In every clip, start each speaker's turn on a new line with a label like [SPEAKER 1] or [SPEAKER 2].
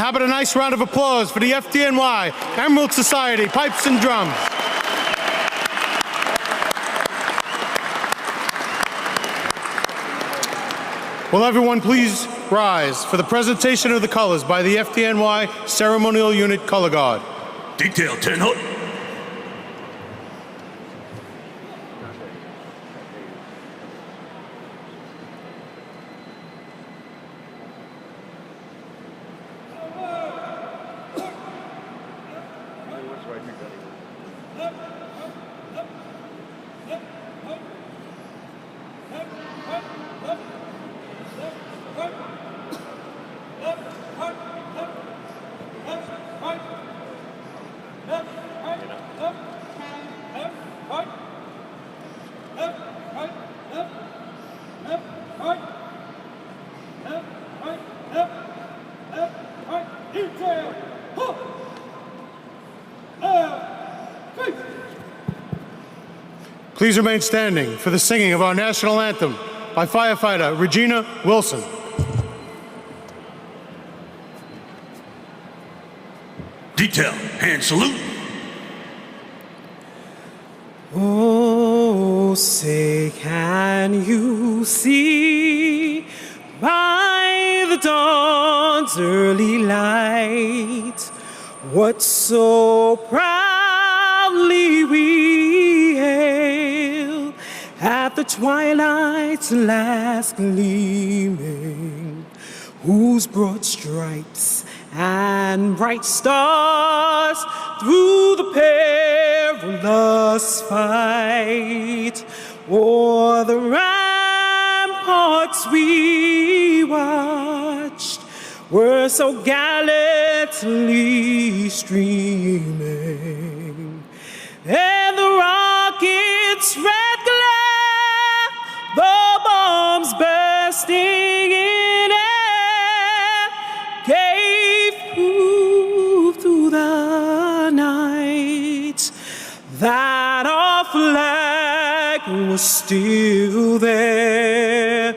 [SPEAKER 1] how about a nice round of applause for the FDNY Emerald Society Pipes and Drums. Will everyone please rise for the presentation of the colors by the FDNY Ceremonial Unit Color Guard.
[SPEAKER 2] Detail 10 Hood.
[SPEAKER 1] Please remain standing for the singing of our national anthem by Firefighter Regina Wilson.
[SPEAKER 2] Detail, hand salute.
[SPEAKER 3] Oh, say can you see by the dawn's early light what so proudly we hail at the twilight's last gleaming, whose broad stripes and bright stars through the perilous fight o'er the ramparts we watched were so gallantly streaming, and the rockets' red glare, the bombs bursting in air, gave proof to the night that our flag was still there.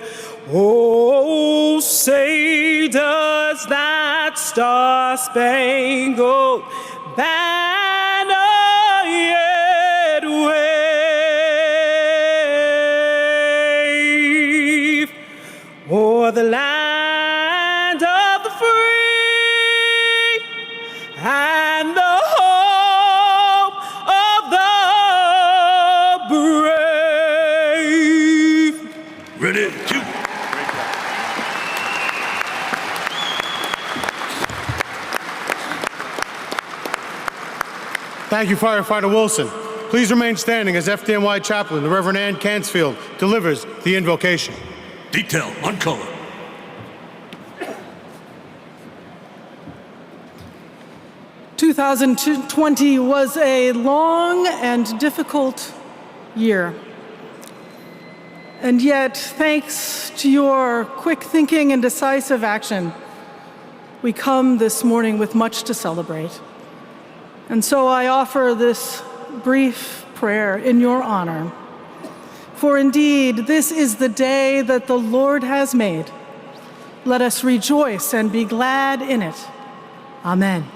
[SPEAKER 3] Oh, say does that star-spangled banner yet wave o'er the land of the free and the home of the brave?
[SPEAKER 2] Ready, two.
[SPEAKER 1] Thank you, Firefighter Wilson. Please remain standing as FDNY Chaplain, the Reverend Ann Cansfield, delivers the invocation.
[SPEAKER 2] Detail on color.
[SPEAKER 4] "2020 was a long and difficult year. And yet, thanks to your quick thinking and decisive action, we come this morning with much to celebrate. And so I offer this brief prayer in your honor. For indeed, this is the day that the Lord has made. Let us rejoice and be glad in it. Amen.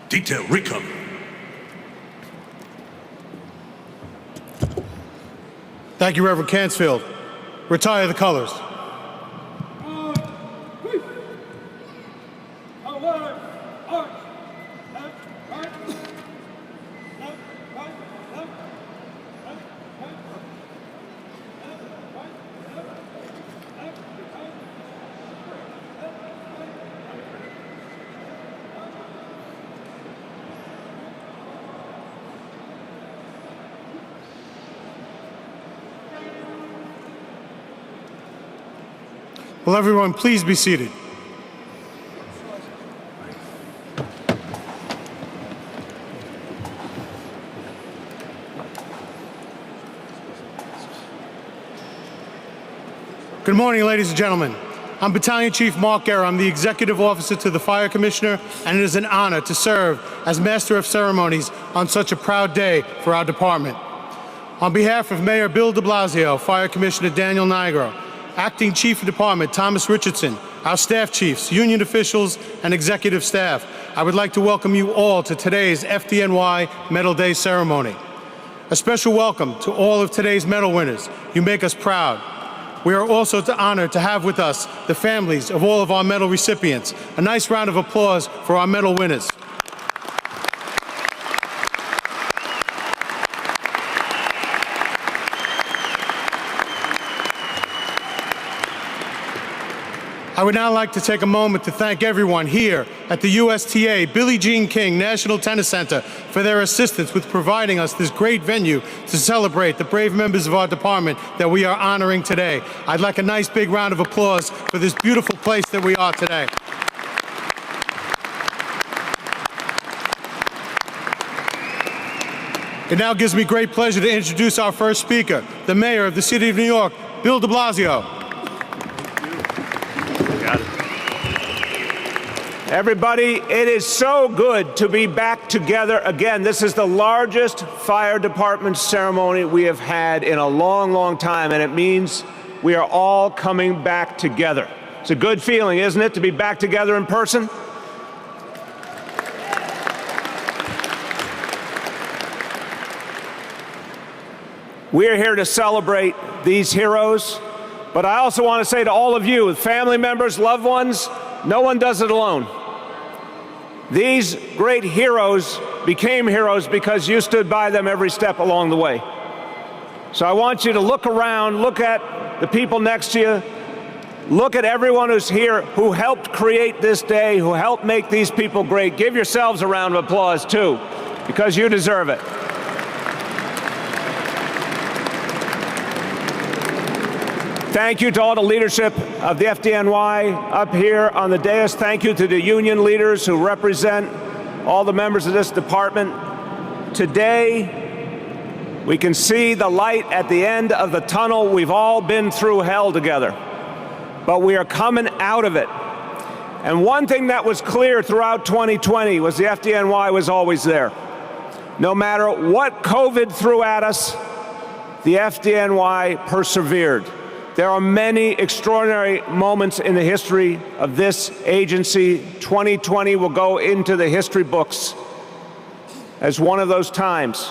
[SPEAKER 2] Detail recover.
[SPEAKER 1] Thank you, Reverend Cansfield. Retire the colors. Will everyone please be seated? Good morning, ladies and gentlemen. I'm Battalion Chief Mark Guerra. I'm the Executive Officer to the Fire Commissioner, and it is an honor to serve as Master of Ceremonies on such a proud day for our department. On behalf of Mayor Bill de Blasio, Fire Commissioner Daniel Nigro, Acting Chief of Department Thomas Richardson, our staff chiefs, union officials, and executive staff, I would like to welcome you all to today's FDNY Medal Day ceremony. A special welcome to all of today's medal winners. You make us proud. We are also honored to have with us the families of all of our medal recipients. A nice round of applause for our medal winners. I would now like to take a moment to thank everyone here at the USTA Billie Jean King National Tennis Center for their assistance with providing us this great venue to celebrate the brave members of our department that we are honoring today. I'd like a nice big round of applause for this beautiful place that we are today. It now gives me great pleasure to introduce our first speaker, the Mayor of the City of New York, Bill de Blasio.
[SPEAKER 5] Everybody, it is so good to be back together again. This is the largest fire department ceremony we have had in a long, long time, and it means we are all coming back together. It's a good feeling, isn't it, to be back together in person? We are here to celebrate these heroes, but I also want to say to all of you, family members, loved ones, no one does it alone. These great heroes became heroes because you stood by them every step along the way. So I want you to look around, look at the people next to you, look at everyone who's here who helped create this day, who helped make these people great. Give yourselves a round of applause too, because you deserve it. Thank you to all the leadership of the FDNY up here on the dais. Thank you to the union leaders who represent all the members of this department. Today, we can see the light at the end of the tunnel. We've all been through hell together, but we are coming out of it. And one thing that was clear throughout 2020 was the FDNY was always there. No matter what COVID threw at us, the FDNY persevered. There are many extraordinary moments in the history of this agency. 2020 will go into the history books as one of those times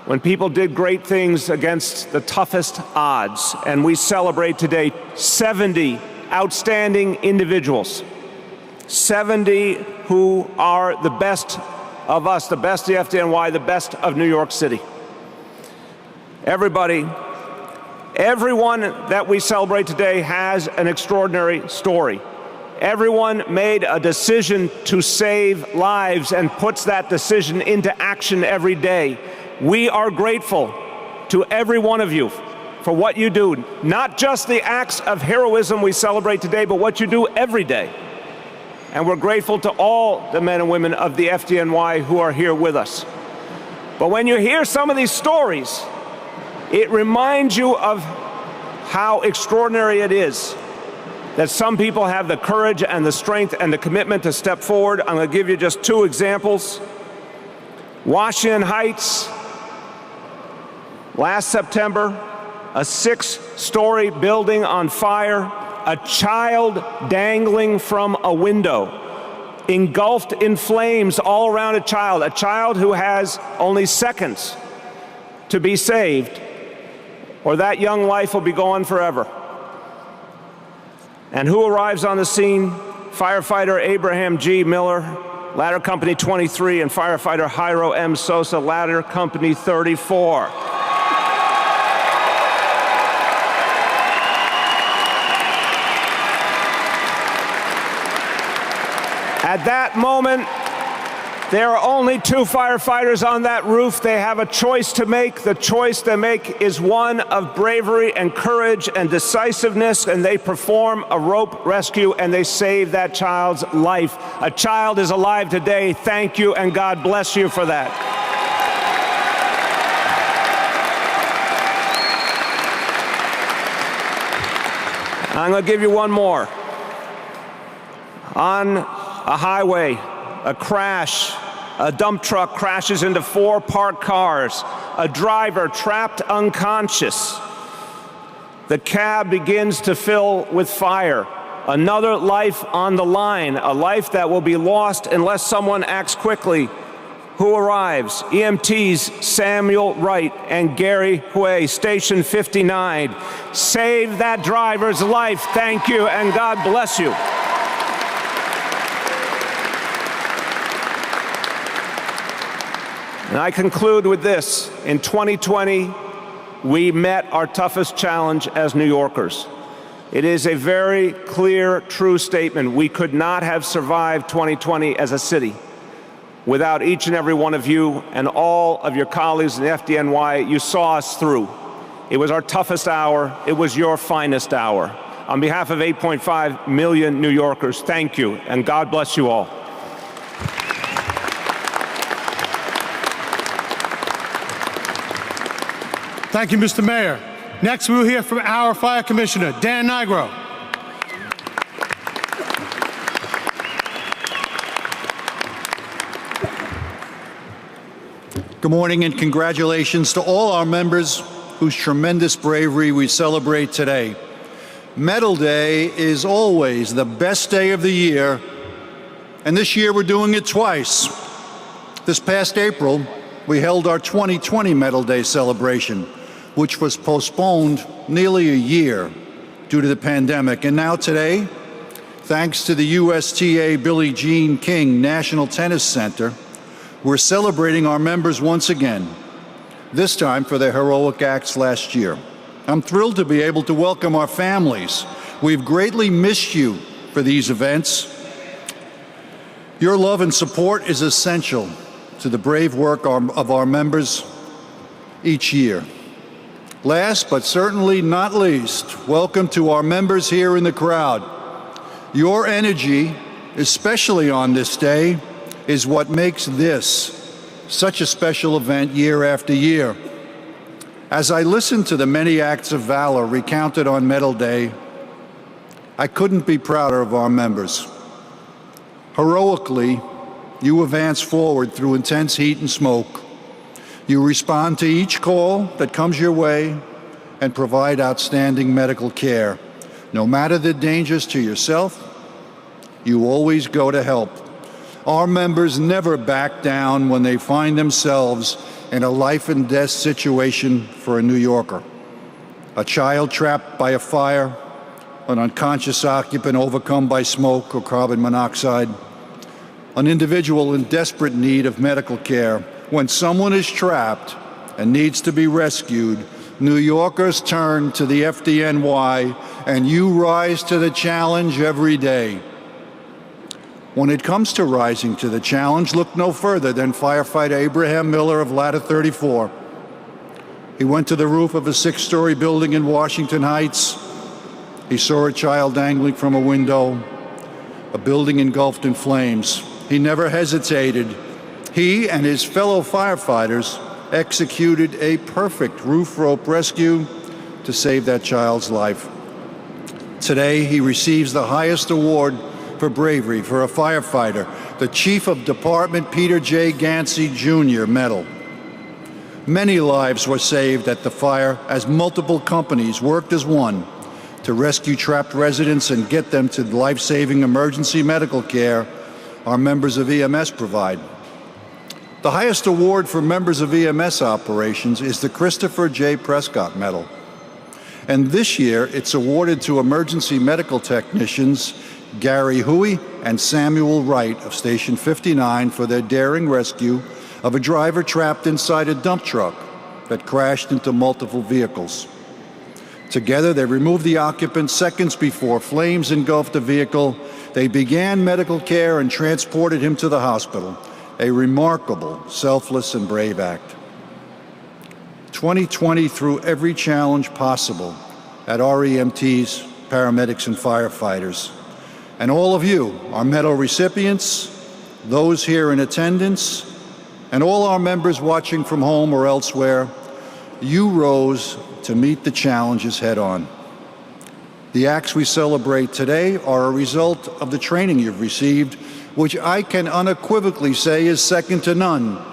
[SPEAKER 5] when people did great things against the toughest odds. And we celebrate today 70 outstanding individuals, 70 who are the best of us, the best of the FDNY, the best of New York City. Everyone that we celebrate today has an extraordinary story. Everyone made a decision to save lives and puts that decision into action every day. We are grateful to every one of you for what you do, not just the acts of heroism we celebrate today, but what you do every day. And we're grateful to all the men and women of the FDNY who are here with us. But when you hear some of these stories, it reminds you of how extraordinary it is that some people have the courage and the strength and the commitment to step forward. I'm going to give you just two examples. Washington Heights, last September, a 6-story building on fire, a child dangling from a window, engulfed in flames all around a child who has only seconds to be saved, or that young life will be gone forever. And who arrives on the scene? Firefighter Abraham G. Miller, Ladder Company 23, and Firefighter Jairo M. Sosa, Ladder Company 34. At that moment, there are only 2 firefighters on that roof. They have a choice to make. The choice they make is one of bravery and courage and decisiveness, and they perform a rope rescue and they save that child's life. A child is alive today. Thank you, and God bless you for that. I'm going to give you one more. On a highway, a crash, a dump truck crashes into 4 parked cars, a driver trapped unconscious. The cab begins to fill with fire. Another life on the line, a life that will be lost unless someone acts quickly. Who arrives? EMTs Samuel Wright and Gary Hui, Station 59. Save that driver's life. Thank you, and God bless you. And I conclude with this. In 2020, we met our toughest challenge as New Yorkers. It is a very clear, true statement. We could not have survived 2020 as a city without each and every one of you and all of your colleagues in the FDNY. You saw us through. It was our toughest hour. It was your finest hour. On behalf of 8.5 million New Yorkers, thank you, and God bless you all.
[SPEAKER 1] Thank you, Mr. Mayor. Next, we will hear from our Fire Commissioner, Dan Nigro.
[SPEAKER 6] Good morning and congratulations to all our members whose tremendous bravery we celebrate today. Medal Day is always the best day of the year, and this year we're doing it twice. This past April, we held our 2020 Medal Day celebration, which was postponed nearly a year due to the pandemic. And now today, thanks to the USTA Billie Jean King National Tennis Center, we're celebrating our members once again, this time for their heroic acts last year. I'm thrilled to be able to welcome our families. We've greatly missed you for these events. Your love and support is essential to the brave work of our members each year. Last but certainly not least, welcome to our members here in the crowd. Your energy, especially on this day, is what makes this such a special event year after year. As I listened to the many acts of valor recounted on Medal Day, I couldn't be prouder of our members. Heroically, you advance forward through intense heat and smoke. You respond to each call that comes your way and provide outstanding medical care. No matter the dangers to yourself, you always go to help. Our members never back down when they find themselves in a life and death situation for a New Yorker. A child trapped by a fire, an unconscious occupant overcome by smoke or carbon monoxide, an individual in desperate need of medical care. When someone is trapped and needs to be rescued, New Yorkers turn to the FDNY, and you rise to the challenge every day. When it comes to rising to the challenge, look no further than firefighter Abraham Miller of Ladder 34. He went to the roof of a 6-story building in Washington Heights. He saw a child dangling from a window, a building engulfed in flames. He never hesitated. He and his fellow firefighters executed a perfect roof rope rescue to save that child's life. Today, he receives the highest award for bravery for a firefighter, the Chief of Department Peter J. Gansey Jr. Medal. Many lives were saved at the fire as multiple companies worked as one to rescue trapped residents and get them to the life-saving emergency medical care our members of EMS provide. The highest award for members of EMS operations is the Christopher J. Prescott Medal. And this year, it's awarded to emergency medical technicians Gary Hui and Samuel Wright of Station 59 for their daring rescue of a driver trapped inside a dump truck that crashed into multiple vehicles. Together, they removed the occupant seconds before flames engulfed the vehicle. They began medical care and transported him to the hospital. A remarkable, selfless, and brave act. 2020 threw every challenge possible at our EMTs, paramedics, and firefighters. And all of you, our medal recipients, those here in attendance, and all our members watching from home or elsewhere, you rose to meet the challenges head on. The acts we celebrate today are a result of the training you've received, which I can unequivocally say is second to none.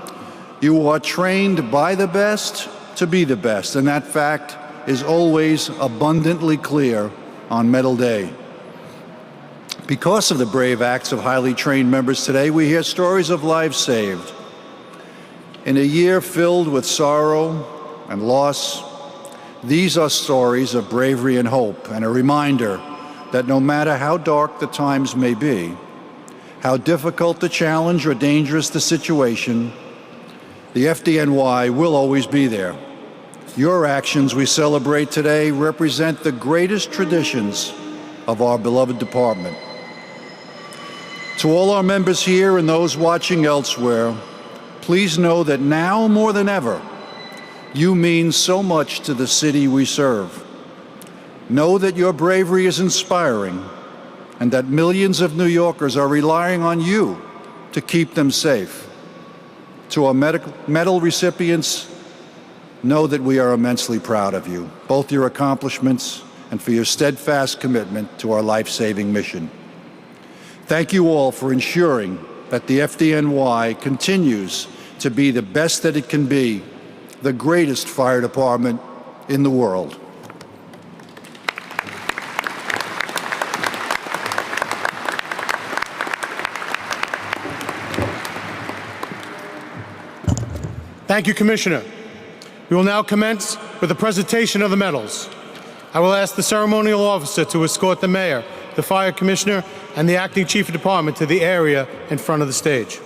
[SPEAKER 6] You are trained by the best to be the best, and that fact is always abundantly clear on Medal Day. Because of the brave acts of highly trained members today, we hear stories of lives saved. In a year filled with sorrow and loss, these are stories of bravery and hope, and a reminder that no matter how dark the times may be, how difficult the challenge or dangerous the situation, the FDNY will always be there. Your actions we celebrate today represent the greatest traditions of our beloved department. To all our members here and those watching elsewhere, please know that now more than ever, you mean so much to the city we serve. Know that your bravery is inspiring and that millions of New Yorkers are relying on you to keep them safe. To our medal recipients, know that we are immensely proud of you, both your accomplishments and for your steadfast commitment to our life-saving mission. Thank you all for ensuring that the FDNY continues to be the best that it can be, the greatest fire department in the world.
[SPEAKER 1] Thank you, Commissioner. We will now commence with the presentation of the medals. I will ask the ceremonial officer to escort the mayor, the fire commissioner, and the acting chief of department to the area in front of the stage.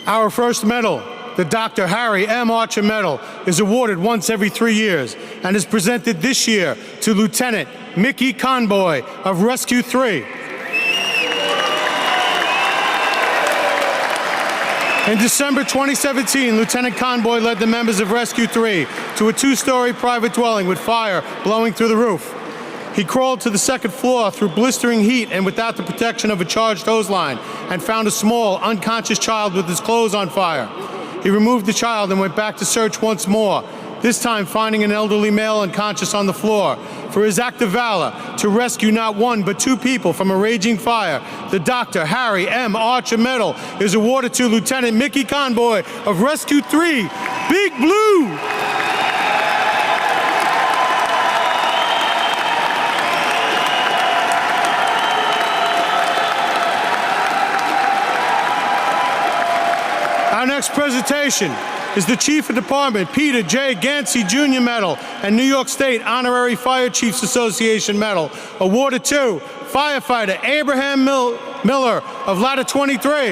[SPEAKER 1] Our first medal, the Dr. Harry M. Archer Medal, is awarded once every 3 years and is presented this year to Lieutenant Mickey Conboy of Rescue 3. In December 2017, Lieutenant Conboy led the members of Rescue 3 to a 2-story private dwelling with fire blowing through the roof. He crawled to the second floor through blistering heat and without the protection of a charged hose line and found a small, unconscious child with his clothes on fire. He removed the child and went back to search once more, this time finding an elderly male unconscious on the floor. For his act of valor to rescue not one but 2 people from a raging fire, the Dr. Harry M. Archer Medal is awarded to Lieutenant Mickey Conboy of Rescue 3, Big Blue. Our next presentation is the Chief of Department Peter J. Gansey Jr. Medal and New York State Honorary Fire Chiefs Association Medal, awarded to Firefighter Abraham Miller of Ladder 23.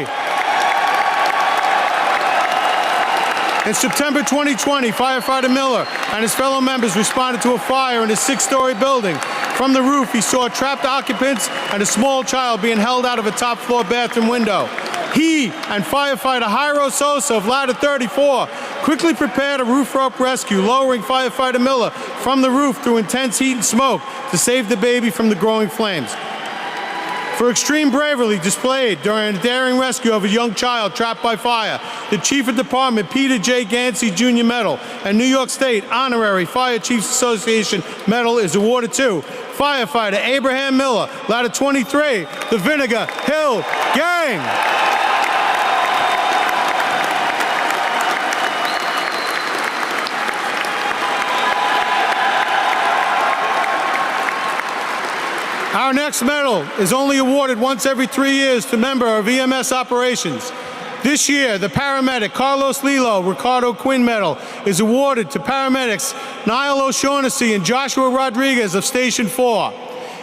[SPEAKER 1] In September 2020, Firefighter Miller and his fellow members responded to a fire in a 6-story building. From the roof, he saw trapped occupants and a small child being held out of a top-floor bathroom window. He and firefighter Jairo Sosa of Ladder 34 quickly prepared a roof rope rescue, lowering firefighter Miller from the roof through intense heat and smoke to save the baby from the growing flames. For extreme bravery displayed during a daring rescue of a young child trapped by fire, the Chief of Department Peter J. Gansey Jr. Medal and New York State Honorary Fire Chiefs Association Medal is awarded to Firefighter Abraham Miller, Ladder 23, the Vinegar Hill Gang. Our next medal is only awarded once every 3 years to a member of EMS operations. This year, the paramedic Carlos Lilo Ricardo Quinn Medal is awarded to paramedics Niall O'Shaughnessy and Joshua Rodriguez of Station 4.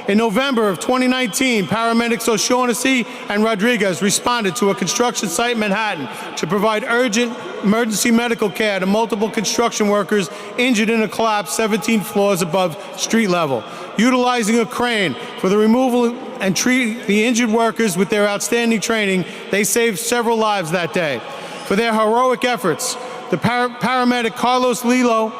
[SPEAKER 1] In November of 2019, paramedics O'Shaughnessy and Rodriguez responded to a construction site in Manhattan to provide urgent emergency medical care to multiple construction workers injured in a collapse 17 floors above street level. Utilizing a crane for the removal and treat the injured workers with their outstanding training, they saved several lives that day. For their heroic efforts, the paramedic Carlos Lilo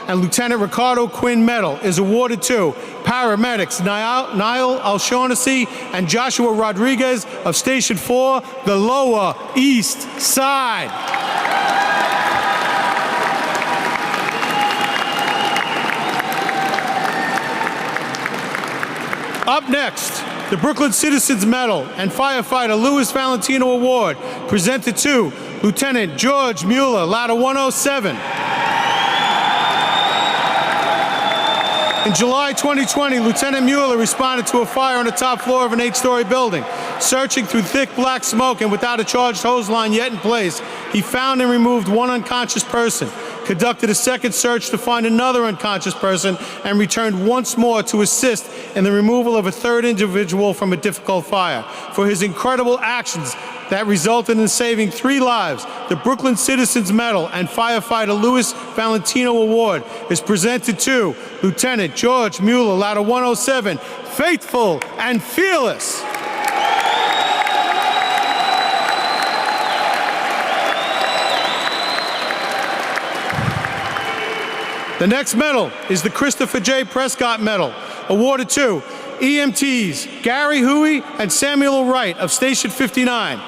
[SPEAKER 1] and Lieutenant Ricardo Quinn Medal is awarded to paramedics Niall O'Shaughnessy and Joshua Rodriguez of Station 4, the Lower East Side. Up next, the Brooklyn Citizens Medal and Firefighter Louis Valentino Award, presented to Lieutenant George Mueller, Ladder 107. In July 2020, Lieutenant Mueller responded to a fire on the top floor of an 8-story building. Searching through thick black smoke and without a charged hose line yet in place, he found and removed one unconscious person, conducted a second search to find another unconscious person, and returned once more to assist in the removal of a third individual from a difficult fire. For his incredible actions that resulted in saving 3 lives, the Brooklyn Citizens Medal and Firefighter Louis Valentino Award is presented to Lieutenant George Mueller, Ladder 107, faithful and fearless. The next medal is the Christopher J. Prescott Medal, awarded to EMTs Gary Huey and Samuel Wright of Station 59.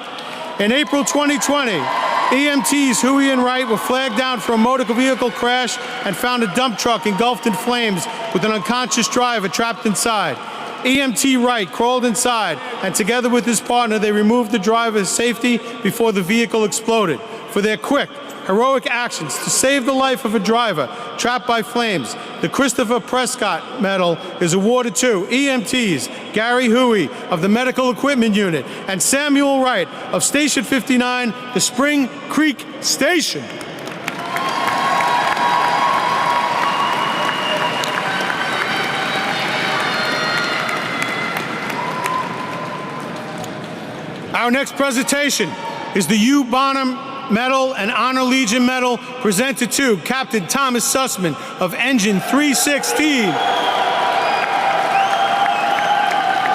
[SPEAKER 1] In April 2020, EMTs Huey and Wright were flagged down for a motor vehicle crash and found a dump truck engulfed in flames with an unconscious driver trapped inside. EMT Wright crawled inside, and together with his partner, they removed the driver's safety before the vehicle exploded. For their quick, heroic actions to save the life of a driver trapped by flames, the Christopher Prescott Medal is awarded to EMTs Gary Huey of the Medical Equipment Unit and Samuel Wright of Station 59, the Spring Creek Station. Our next presentation is the U. Bonham Medal and Honor Legion Medal, presented to Captain Thomas Sussman of Engine 316.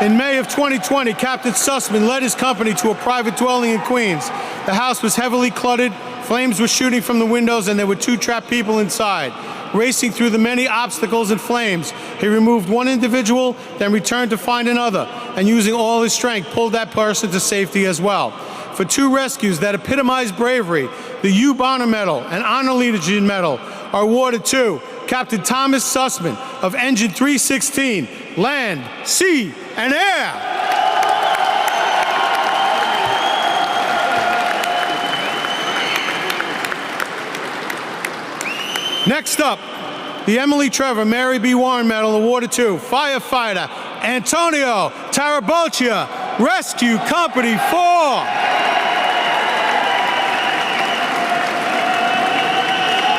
[SPEAKER 1] In May of 2020, Captain Sussman led his company to a private dwelling in Queens. The house was heavily cluttered, flames were shooting from the windows, and there were 2 trapped people inside. Racing through the many obstacles and flames, he removed one individual, then returned to find another, and using all his strength, pulled that person to safety as well. For 2 rescues that epitomize bravery, the U. Bonner Medal and Honor Legion Medal are awarded to Captain Thomas Sussman of Engine 316, Land, Sea, and Air. Next up, the Emily Trevor Mary B. Warren Medal awarded to Firefighter Antonio Tarabia, Rescue Company 4.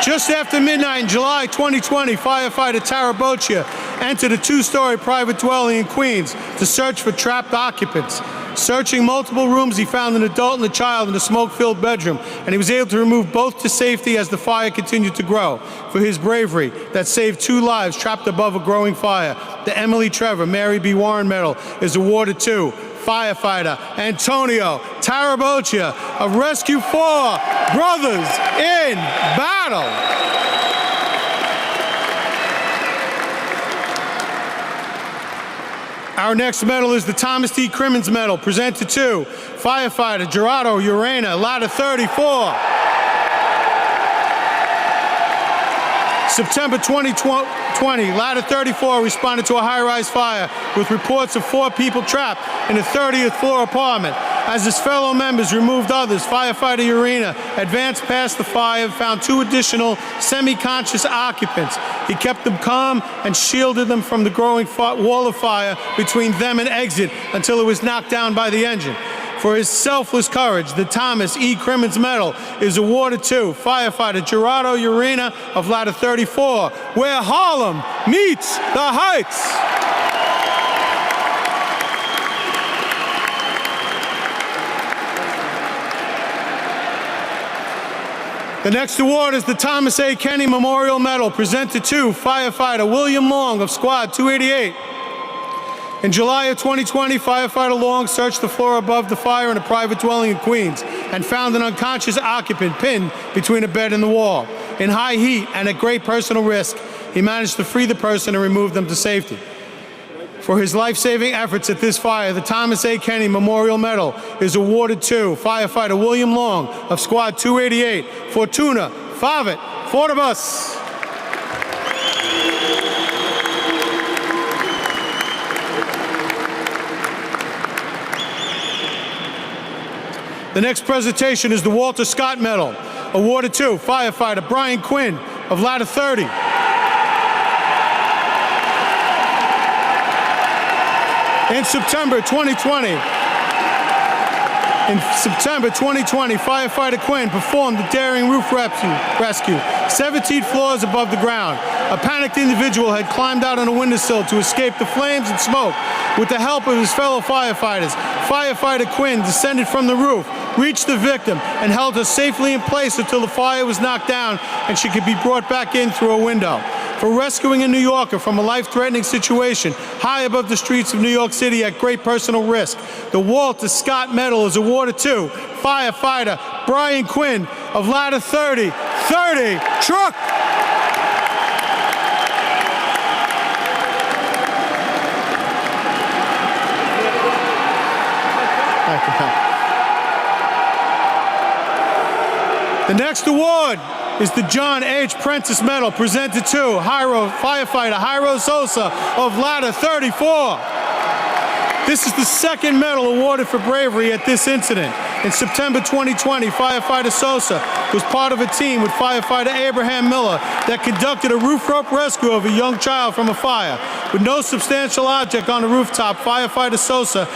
[SPEAKER 1] Just after midnight in July 2020, Firefighter Tarabia entered a 2-story private dwelling in Queens to search for trapped occupants. Searching multiple rooms, he found an adult and a child in a smoke-filled bedroom, and he was able to remove both to safety as the fire continued to grow. For his bravery that saved 2 lives trapped above a growing fire, the Emily Trevor Mary B. Warren Medal is awarded to Firefighter Antonio Tarabia of Rescue 4, Brothers in Battle. Our next medal is the Thomas T. Crimmins Medal, presented to Firefighter Gerardo Urena, Ladder 34. September 2020, Ladder 34 responded to a high-rise fire with reports of 4 people trapped in a 30th floor apartment. As his fellow members removed others, Firefighter Urena advanced past the fire and found 2 additional semi-conscious occupants. He kept them calm and shielded them from the growing wall of fire between them and exit until it was knocked down by the engine. For his selfless courage, the Thomas E. Crimmins Medal is awarded to Firefighter Gerardo Urena of Ladder 34, where Harlem meets the Heights. The next award is the Thomas A. Kenny Memorial Medal, presented to Firefighter William Long of Squad 288. In July of 2020, Firefighter Long searched the floor above the fire in a private dwelling in Queens and found an unconscious occupant pinned between a bed and the wall. In high heat and at great personal risk, he managed to free the person and remove them to safety. For his life-saving efforts at this fire, the Thomas A. Kenny Memorial Medal is awarded to Firefighter William Long of Squad 288, Fortuna, Favit, Fortibus. The next presentation is the Walter Scott Medal, awarded to Firefighter Brian Quinn of Ladder 30. In September 2020, Firefighter Quinn performed the daring roof rescue 17 floors above the ground. A panicked individual had climbed out on a windowsill to escape the flames and smoke. With the help of his fellow firefighters, Firefighter Quinn descended from the roof, reached the victim, and held her safely in place until the fire was knocked down and she could be brought back in through a window. For rescuing a New Yorker from a life-threatening situation high above the streets of New York City at great personal risk, the Walter Scott Medal is awarded to Firefighter Brian Quinn of Ladder 30. 30, truck! The next award is the John H. Prentice Medal, presented to Firefighter Jairo Sosa of Ladder 34. This is the second medal awarded for bravery at this incident. In September 2020, Firefighter Sosa was part of a team with Firefighter Abraham Miller that conducted a roof rope rescue of a young child from a fire. With no substantial object on the rooftop, Firefighter Sosa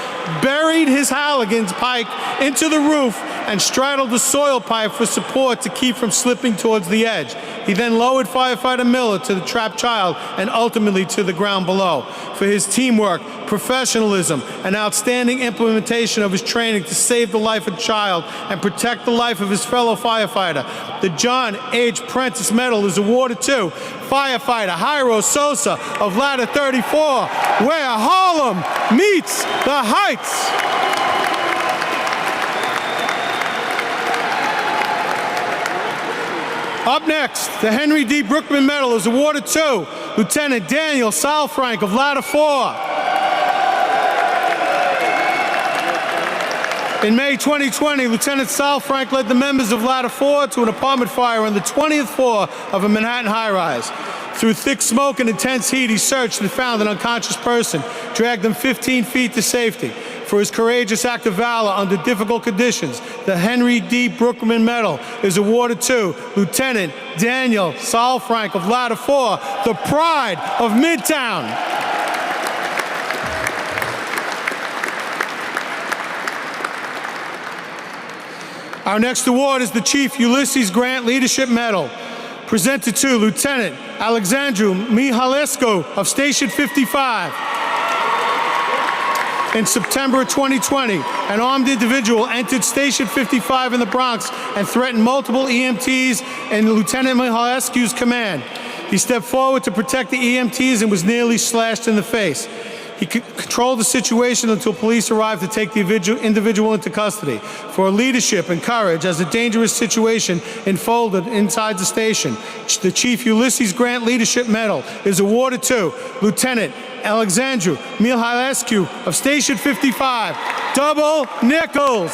[SPEAKER 1] buried his Halligan's pike into the roof and straddled the soil pipe for support to keep from slipping towards the edge. He then lowered Firefighter Miller to the trapped child and ultimately to the ground below. For his teamwork, professionalism, and outstanding implementation of his training to save the life of the child and protect the life of his fellow firefighter, the John H. Prentice Medal is awarded to Firefighter Jairo Sosa of Ladder 34, where Harlem meets the Heights. Up next, the Henry D. Brookman Medal is awarded to Lieutenant Daniel Salfrank of Ladder 4. In May 2020, Lieutenant Salfrank led the members of Ladder 4 to an apartment fire on the 20th floor of a Manhattan high-rise. Through thick smoke and intense heat, he searched and found an unconscious person, dragged them 15 feet to safety. For his courageous act of valor under difficult conditions, the Henry D. Brookman Medal is awarded to Lieutenant Daniel Salfrank of Ladder 4, the pride of Midtown. Our next award is the Chief Ulysses Grant Leadership Medal, presented to Lieutenant Alexandria Mihalescu of Station 55. In September 2020, an armed individual entered Station 55 in the Bronx and threatened multiple EMTs in Lieutenant Mihalescu's command. He stepped forward to protect the EMTs and was nearly slashed in the face. He controlled the situation until police arrived to take the individual into custody. For leadership and courage as a dangerous situation unfolded inside the station, the Chief Ulysses Grant Leadership Medal is awarded to Lieutenant Alexandria Mihalescu of Station 55, double nickels.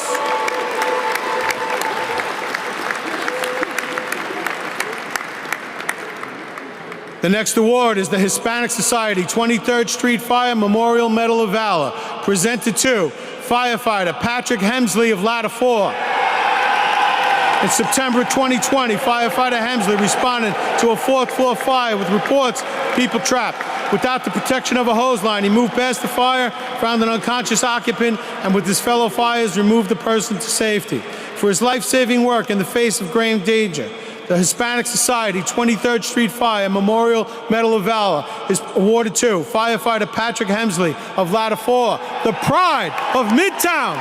[SPEAKER 1] The next award is the Hispanic Society 23rd Street Fire Memorial Medal of Valor, presented to Firefighter Patrick Hemsley of Ladder 4. In September 2020, Firefighter Hemsley responded to a fourth-floor fire with reports of people trapped. Without the protection of a hose line, he moved past the fire, found an unconscious occupant, and with his fellow fires, removed the person to safety. For his life-saving work in the face of grave danger, the Hispanic Society 23rd Street Fire Memorial Medal of Valor is awarded to Firefighter Patrick Hemsley of Ladder 4, the pride of Midtown.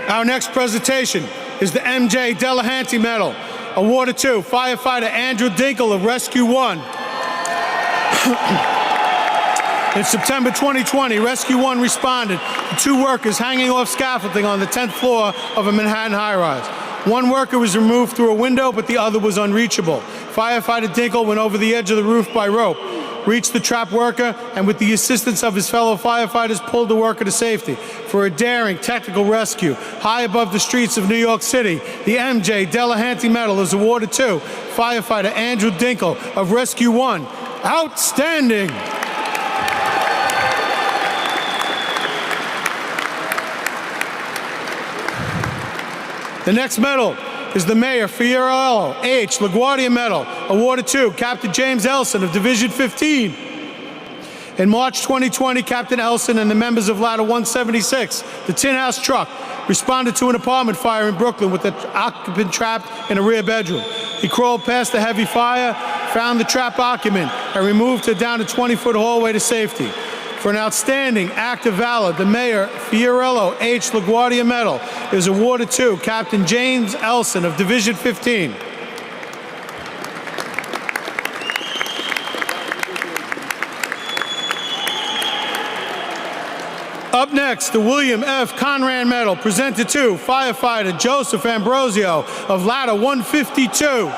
[SPEAKER 1] Our next presentation is the M.J. Delahanty Medal, awarded to Firefighter Andrew Dinkle of Rescue 1. In September 2020, Rescue 1 responded to 2 workers hanging off scaffolding on the 10th floor of a Manhattan high-rise. One worker was removed through a window, but the other was unreachable. Firefighter Dinkle went over the edge of the roof by rope, reached the trapped worker, and with the assistance of his fellow firefighters, pulled the worker to safety. For a daring technical rescue high above the streets of New York City, the M.J. Delahanty Medal is awarded to firefighter Andrew Dinkle of Rescue 1. Outstanding! The next medal is the Mayor Fiorello H. LaGuardia Medal, awarded to Captain James Ellison of Division 15. In March 2020, Captain Ellison and the members of Ladder 176, the Tin House truck, responded to an apartment fire in Brooklyn with the occupant trapped in a rear bedroom. He crawled past the heavy fire, found the trapped occupant, and removed her down a 20-foot hallway to safety. For an outstanding act of valor, the Mayor Fiorello H. LaGuardia Medal is awarded to Captain James Ellison of Division 15. Up next, the William F. Conran Medal, presented to firefighter Joseph Ambroseo of Ladder 152.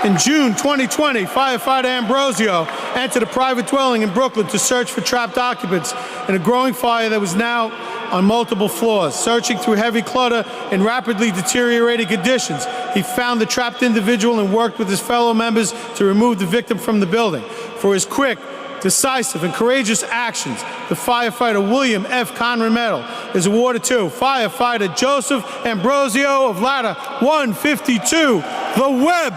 [SPEAKER 1] In June 2020, firefighter Ambroseo entered a private dwelling in Brooklyn to search for trapped occupants in a growing fire that was now on multiple floors. Searching through heavy clutter in rapidly deteriorating conditions, he found the trapped individual and worked with his fellow members to remove the victim from the building. For his quick, decisive, and courageous actions, the firefighter William F. Conran Medal is awarded to firefighter Joseph Ambroseo of Ladder 152, The Web.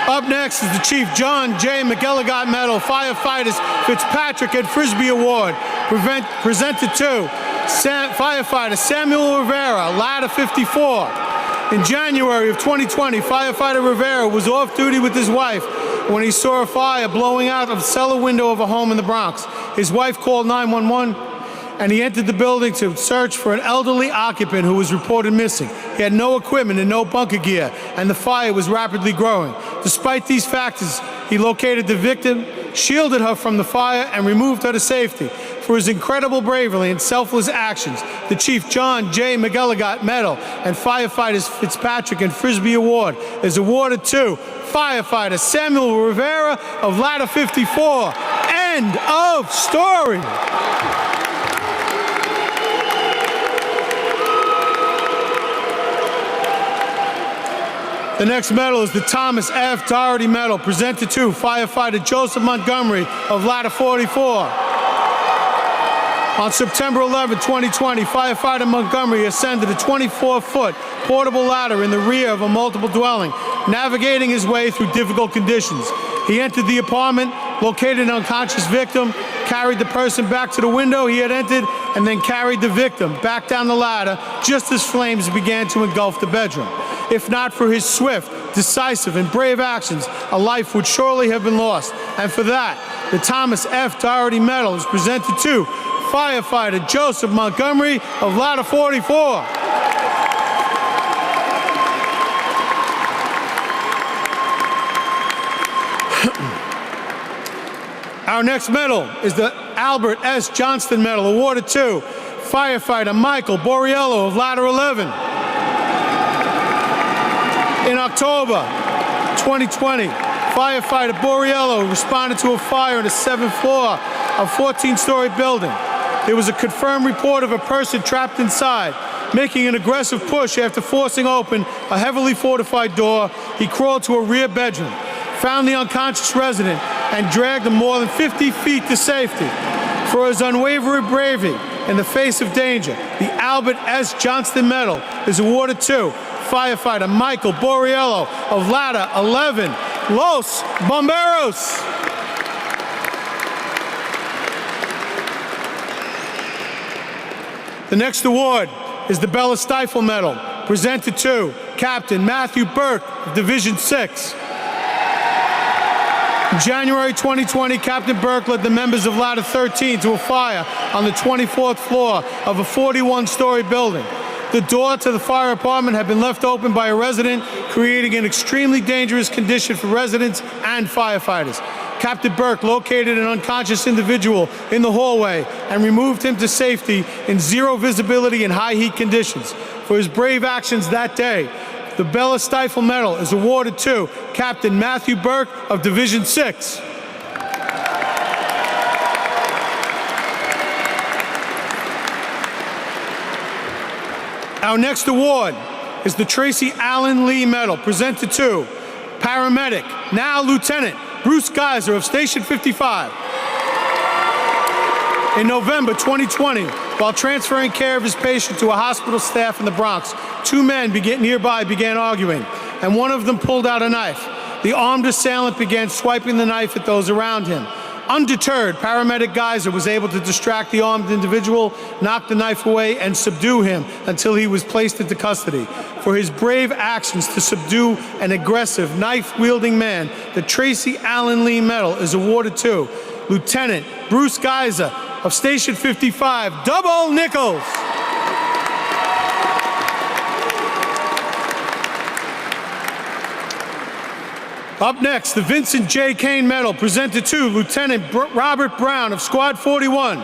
[SPEAKER 1] Up next is the Chief John J. McElligott Medal, Firefighters Fitzpatrick and Frisbee Award, presented to firefighter Samuel Rivera, Ladder 54. In January of 2020, firefighter Rivera was off duty with his wife when he saw a fire blowing out of the cellar window of a home in the Bronx. His wife called 911, and he entered the building to search for an elderly occupant who was reported missing. He had no equipment and no bunker gear, and the fire was rapidly growing. Despite these factors, he located the victim, shielded her from the fire, and removed her to safety. For his incredible bravery and selfless actions, the Chief John J. McElligott Medal and Firefighters Fitzpatrick and Frisbee Award is awarded to firefighter Samuel Rivera of Ladder 54. End of story. The next medal is the Thomas F. Doherty Medal, presented to firefighter Joseph Montgomery of Ladder 44. On September 11, 2020, firefighter Montgomery ascended a 24-foot portable ladder in the rear of a multiple dwelling, navigating his way through difficult conditions. He entered the apartment, located an unconscious victim, carried the person back to the window he had entered, and then carried the victim back down the ladder just as flames began to engulf the bedroom. If not for his swift, decisive, and brave actions, a life would surely have been lost. And for that, the Thomas F. Doherty Medal is presented to firefighter Joseph Montgomery of Ladder 44. Our next medal is the Albert S. Johnston Medal, awarded to firefighter Michael Borriello of Ladder 11. In October 2020, firefighter Borriello responded to a fire on the 7th floor of a 14-story building. There was a confirmed report of a person trapped inside. Making an aggressive push after forcing open a heavily fortified door, he crawled to a rear bedroom, found the unconscious resident, and dragged him more than 50 feet to safety. For his unwavering bravery in the face of danger, the Albert S. Johnston Medal is awarded to firefighter Michael Borriello of Ladder 11, Los Bomberos. The next award is the Bella Stifle Medal, presented to Captain Matthew Burke of Division 6. In January 2020, Captain Burke led the members of Ladder 13 to a fire on the 24th floor of a 41-story building. The door to the fire apartment had been left open by a resident, creating an extremely dangerous condition for residents and firefighters. Captain Burke located an unconscious individual in the hallway and removed him to safety in zero visibility and high heat conditions. For his brave actions that day, the Bella Stifle Medal is awarded to Captain Matthew Burke of Division 6. Our next award is the Tracy Allen Lee Medal, presented to paramedic, now Lieutenant, Bruce Geiser of Station 55. In November 2020, while transferring care of his patient to a hospital staff in the Bronx, two men nearby began arguing, and one of them pulled out a knife. The armed assailant began swiping the knife at those around him. Undeterred, paramedic Geiser was able to distract the armed individual, knock the knife away, and subdue him until he was placed into custody. For his brave actions to subdue an aggressive, knife-wielding man, the Tracy Allen Lee Medal is awarded to Lieutenant Bruce Geiser of Station 55, Double Nichols. Up next, the Vincent J. Kane Medal, presented to Lieutenant Robert Brown of Squad 41.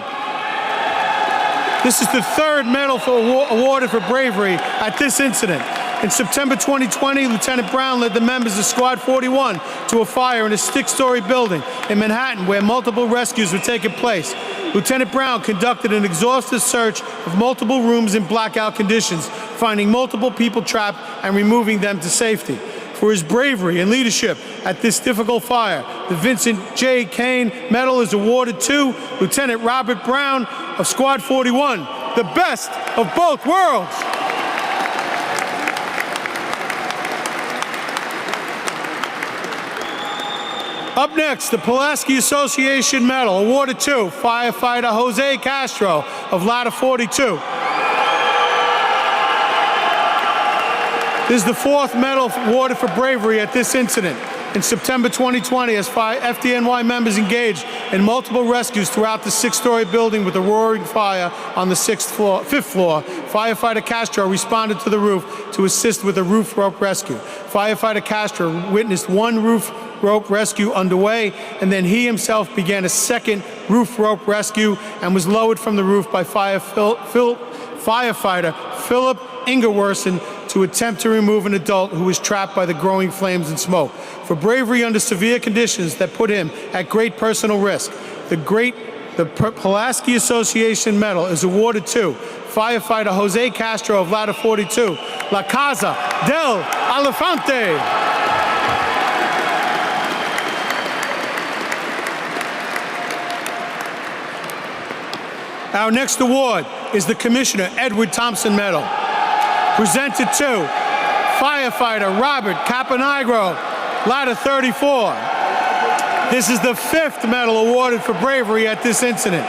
[SPEAKER 1] This is the third medal awarded for bravery at this incident. In September 2020, Lieutenant Brown led the members of Squad 41 to a fire in a 6-story building in Manhattan where multiple rescues were taking place. Lieutenant Brown conducted an exhaustive search of multiple rooms in blackout conditions, finding multiple people trapped and removing them to safety. For his bravery and leadership at this difficult fire, the Vincent J. Kane Medal is awarded to Lieutenant Robert Brown of Squad 41, the best of both worlds. Up next, the Pulaski Association Medal, awarded to Firefighter Jose Castro of Ladder 42. This is the fourth medal awarded for bravery at this incident. In September 2020, as FDNY members engaged in multiple rescues throughout the 6-story building with a roaring fire on the 5th floor, Firefighter Castro responded to the roof to assist with a roof rope rescue. Firefighter Castro witnessed one roof rope rescue underway, and then he himself began a second roof rope rescue and was lowered from the roof by firefighter Philip Ingerwerson to attempt to remove an adult who was trapped by the growing flames and smoke. For bravery under severe conditions that put him at great personal risk, the Pulaski Association Medal is awarded to Firefighter Jose Castro of Ladder 42, La Casa del Elefante. Our next award is the Commissioner Edward Thompson Medal, presented to Firefighter Robert Cappagro, Ladder 34. This is the 5th medal awarded for bravery at this incident.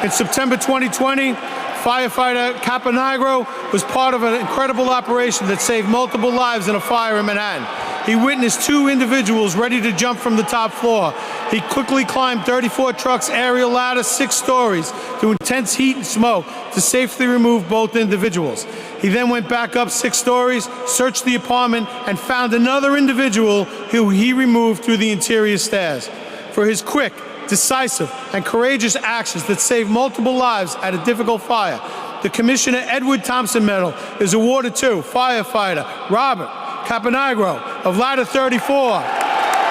[SPEAKER 1] In September 2020, Firefighter Cappagro was part of an incredible operation that saved multiple lives in a fire in Manhattan. He witnessed two individuals ready to jump from the top floor. He quickly climbed 34 trucks aerial ladder 6 stories through intense heat and smoke to safely remove both individuals. He then went back up 6 stories, searched the apartment, and found another individual who he removed through the interior stairs. For his quick, decisive, and courageous actions that saved multiple lives at a difficult fire, the Commissioner Edward Thompson Medal is awarded to Firefighter Robert Cappagro of Ladder 34,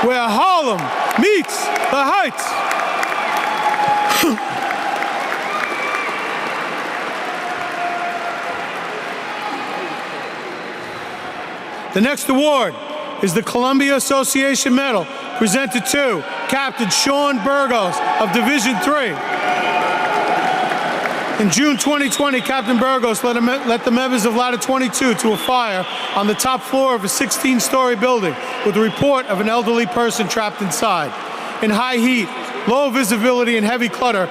[SPEAKER 1] where Harlem meets the Heights. The next award is the Columbia Association Medal, presented to Captain Sean Burgos of Division 3. In June 2020, Captain Burgos led the members of Ladder 22 to a fire on the top floor of a 16-story building with a report of an elderly person trapped inside. In high heat, low visibility, and heavy clutter,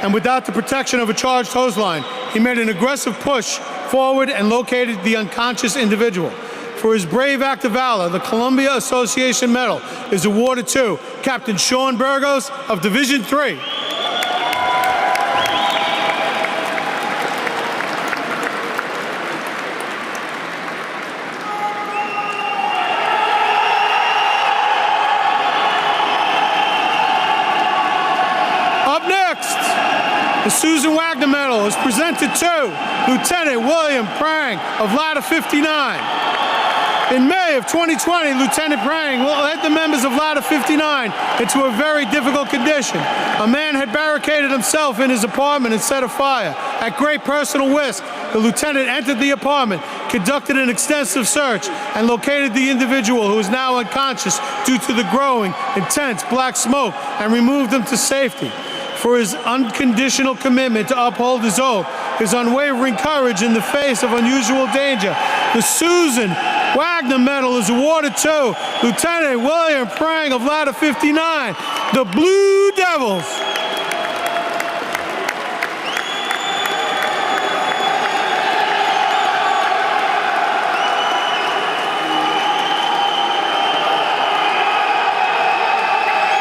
[SPEAKER 1] and without the protection of a charged hose line, he made an aggressive push forward and located the unconscious individual. For his brave act of valor, the Columbia Association Medal is awarded to Captain Sean Burgos of Division 3. Up next, the Susan Wagner Medal is presented to Lieutenant William Prang of Ladder 59. In May of 2020, Lieutenant Prang led the members of Ladder 59 into a very difficult condition. A man had barricaded himself in his apartment and set a fire. At great personal risk, the lieutenant entered the apartment, conducted an extensive search, and located the individual who is now unconscious due to the growing, intense black smoke, and removed him to safety. For his unconditional commitment to uphold his oath, his unwavering courage in the face of unusual danger, the Susan Wagner Medal is awarded to Lieutenant William Prang of Ladder 59, the Blue Devils.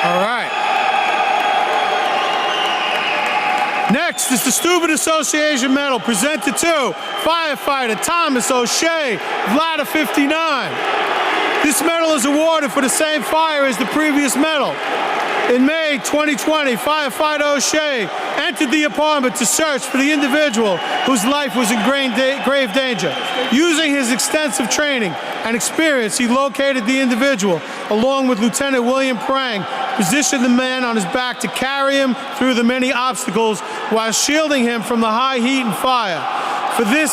[SPEAKER 1] All right. Next is the Student Association Medal presented to Firefighter Thomas O'Shea of Ladder 59. This medal is awarded for the same fire as the previous medal. In May 2020, Firefighter O'Shea entered the apartment to search for the individual whose life was in grave danger. Using his extensive training and experience, he located the individual, along with Lieutenant William Prang, positioned the man on his back to carry him through the many obstacles while shielding him from the high heat and fire. For his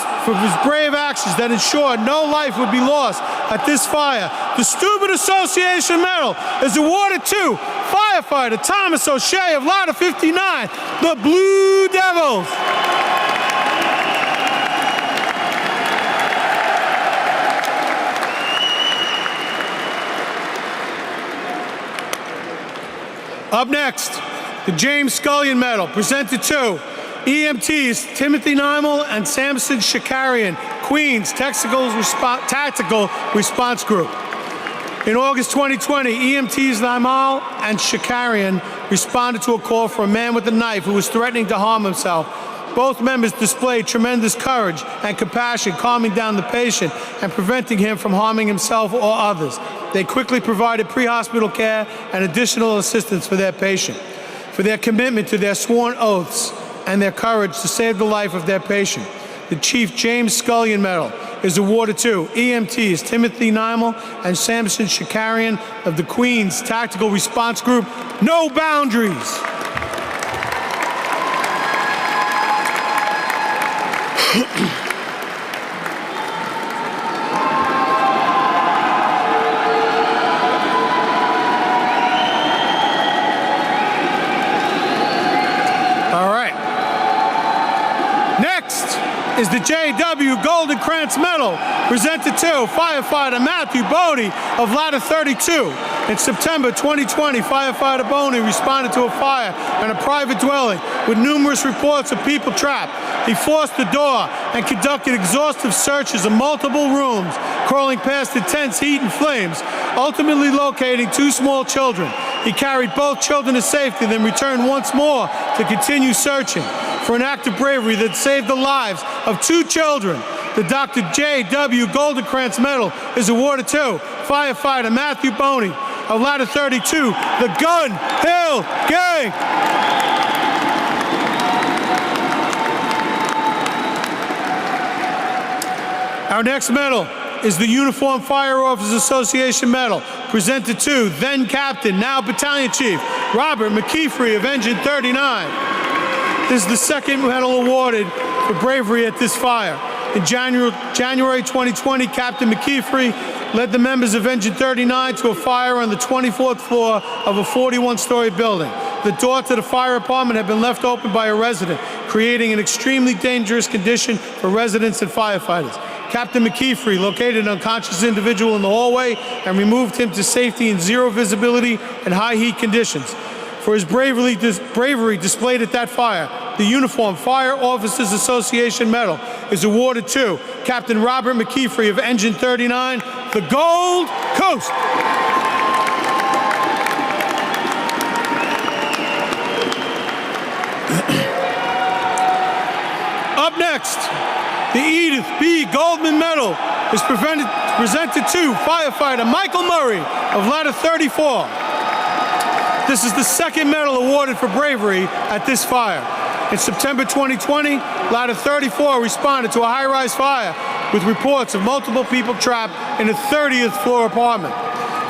[SPEAKER 1] brave actions that ensured no life would be lost at this fire, the Student Association Medal is awarded to Firefighter Thomas O'Shea of Ladder 59, the Blue Devils. Up next, the James Scullion Medal, presented to EMTs Timothy Nimel and Samson Shakarian, Queens Tactical Response Group. In August 2020, EMTs Nimel and Shakarian responded to a call for a man with a knife who was threatening to harm himself. Both members displayed tremendous courage and compassion, calming down the patient and preventing him from harming himself or others. They quickly provided pre-hospital care and additional assistance for their patient. For their commitment to their sworn oaths and their courage to save the life of their patient, the Chief James Scullion Medal is awarded to EMTs Timothy Nimel and Samson Shakarian of the Queens Tactical Response Group, No Boundaries. All right. Next is the J.W. Golden Krantz Medal, presented to Firefighter Matthew Bodie of Ladder 32. In September 2020, Firefighter Bodie responded to a fire in a private dwelling with numerous reports of people trapped. He forced the door and conducted exhaustive searches of multiple rooms, crawling past intense heat and flames, ultimately locating two small children. He carried both children to safety, then returned once more to continue searching. For an act of bravery that saved the lives of two children, the Dr. J.W. Golden Krantz Medal is awarded to Firefighter Matthew Boney of Ladder 32, the Gun Hill Gang. Our next medal is the Uniformed Fire Officers Association Medal, presented to then Captain, now Battalion Chief, Robert McKeefrey of Engine 39. This is the second medal awarded for bravery at this fire. In January 2020, Captain McKeefrey led the members of Engine 39 to a fire on the 24th floor of a 41-story building. The door to the fire apartment had been left open by a resident, creating an extremely dangerous condition for residents and firefighters. Captain McKeefrey located an unconscious individual in the hallway and removed him to safety in zero visibility and high heat conditions. For his bravery displayed at that fire, the Uniformed Fire Officers Association Medal is awarded to Captain Robert McKeefrey of Engine 39, the Gold Coast. Up next, the Edith B. Goldman Medal is presented to firefighter Michael Murray of ladder 34. This is the second medal awarded for bravery at this fire. In September 2020, ladder 34 responded to a high-rise fire with reports of multiple people trapped in a 30th floor apartment.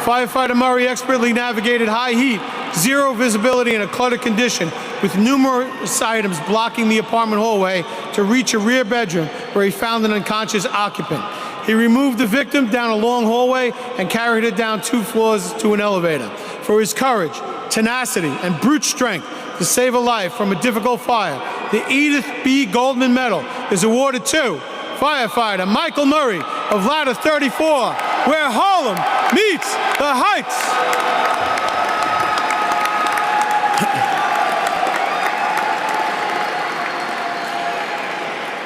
[SPEAKER 1] Firefighter Murray expertly navigated high heat, zero visibility, and a cluttered condition with numerous items blocking the apartment hallway to reach a rear bedroom where he found an unconscious occupant. He removed the victim down a long hallway and carried her down 2 floors to an elevator. For his courage, tenacity, and brute strength to save a life from a difficult fire, the Edith B. Goldman Medal is awarded to firefighter Michael Murray of ladder 34, where Harlem meets the heights.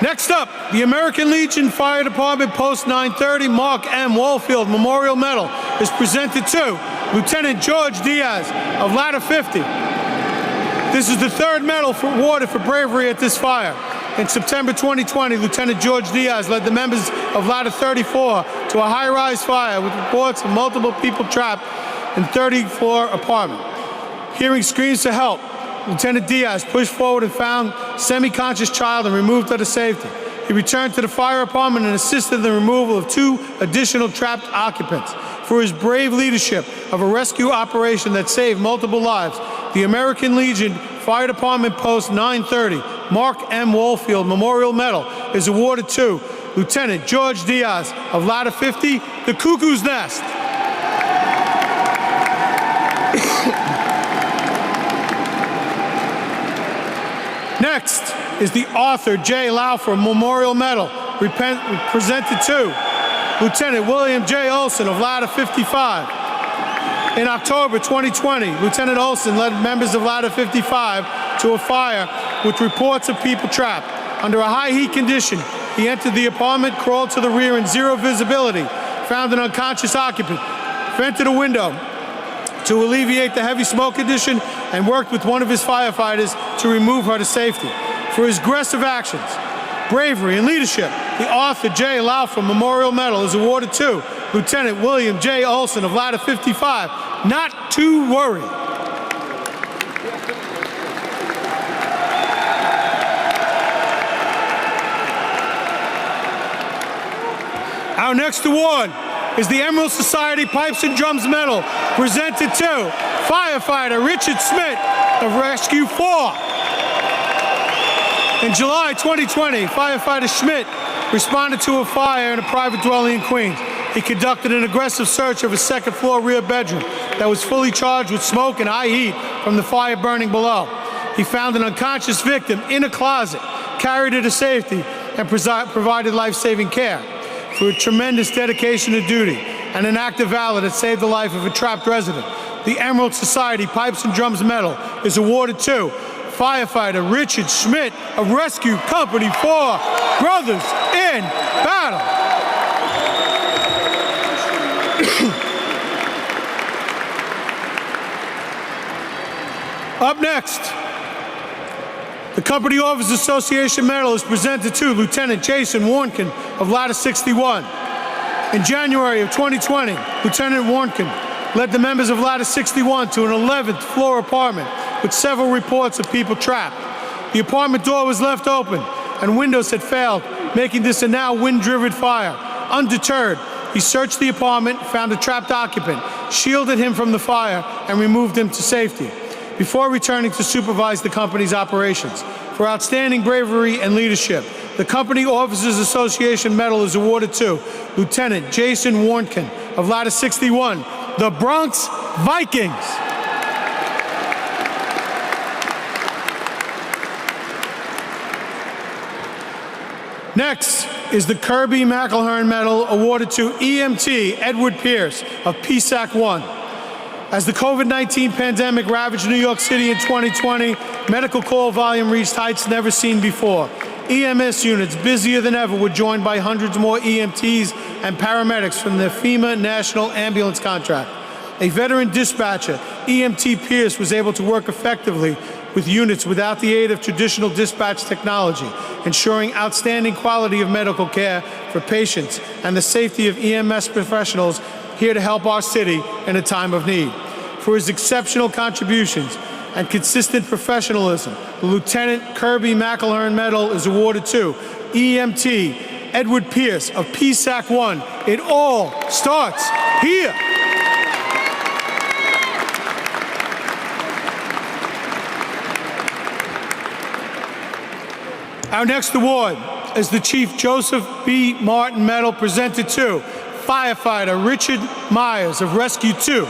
[SPEAKER 1] Next up, the American Legion Fire Department Post 930 Mark M. Walfield Memorial Medal is presented to Lieutenant George Diaz of ladder 50. This is the third medal awarded for bravery at this fire. In September 2020, Lieutenant George Diaz led the members of ladder 34 to a high-rise fire with reports of multiple people trapped in 30th floor apartment. Hearing screams for help, Lieutenant Diaz pushed forward and found semi-conscious child and removed her to safety. He returned to the fire apartment and assisted in the removal of 2 additional trapped occupants. For his brave leadership of a rescue operation that saved multiple lives, the American Legion Fire Department Post 930 Mark M. Walfield Memorial Medal is awarded to Lieutenant George Diaz of ladder 50, the Cuckoo's Nest. Next is the Arthur J. Laufer Memorial Medal, presented to Lieutenant William J. Olson of ladder 55. In October 2020, Lieutenant Olson led members of ladder 55 to a fire with reports of people trapped. Under a high heat condition, he entered the apartment, crawled to the rear in zero visibility, found an unconscious occupant, vented a window to alleviate the heavy smoke condition, and worked with one of his firefighters to remove her to safety. For his aggressive actions, bravery, and leadership, the Arthur J. Laufer Memorial Medal is awarded to Lieutenant William J. Olson of ladder 55. Not to worry. Our next award is the Emerald Society Pipes and Drums Medal, presented to firefighter Richard Schmidt of Rescue 4. In July 2020, firefighter Schmidt responded to a fire in a private dwelling in Queens. He conducted an aggressive search of a second-floor rear bedroom that was fully charged with smoke and high heat from the fire burning below. He found an unconscious victim in a closet, carried her to safety, and provided life-saving care. For a tremendous dedication to duty and an act of valor that saved the life of a trapped resident, the Emerald Society Pipes and Drums Medal is awarded to firefighter Richard Schmidt of Rescue Company 4, Brothers in Battle. Up next, the Company Officers Association Medal is presented to Lieutenant Jason Warnken of ladder 61. In January of 2020, Lieutenant Warnken led the members of ladder 61 to an 11th floor apartment with several reports of people trapped. The apartment door was left open and windows had failed, making this a now wind-driven fire. Undeterred, he searched the apartment, found a trapped occupant, shielded him from the fire, and removed him to safety, before returning to supervise the company's operations. For outstanding bravery and leadership, the Company Officers Association Medal is awarded to Lieutenant Jason Warnken of ladder 61, the Bronx Vikings. Next is the Kirby McElhern Medal awarded to EMT Edward Pierce of PSAC 1. As the COVID-19 pandemic ravaged New York City in 2020, medical call volume reached heights never seen before. EMS units, busier than ever, were joined by hundreds more EMTs and paramedics from the FEMA National Ambulance Contract. A veteran dispatcher, EMT Pierce, was able to work effectively with units without the aid of traditional dispatch technology, ensuring outstanding quality of medical care for patients and the safety of EMS professionals here to help our city in a time of need. For his exceptional contributions and consistent professionalism, the Lieutenant Kirby McElhern Medal is awarded to EMT Edward Pierce of PSAC 1. It all starts here. Our next award is the Chief Joseph B. Martin Medal, presented to Firefighter Richard Myers of Rescue 2.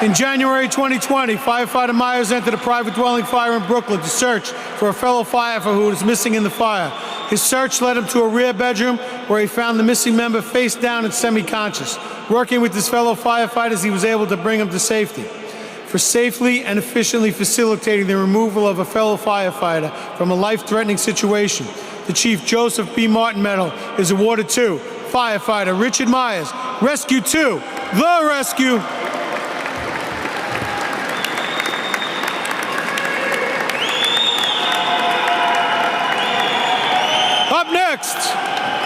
[SPEAKER 1] In January 2020, Firefighter Myers entered a private dwelling fire in Brooklyn to search for a fellow firefighter who was missing in the fire. His search led him to a rear bedroom where he found the missing member face down and semi-conscious. Working with his fellow firefighters, he was able to bring him to safety. For safely and efficiently facilitating the removal of a fellow firefighter from a life-threatening situation, the Chief Joseph B. Martin Medal is awarded to Firefighter Richard Myers, Rescue 2, The Rescue. Up next,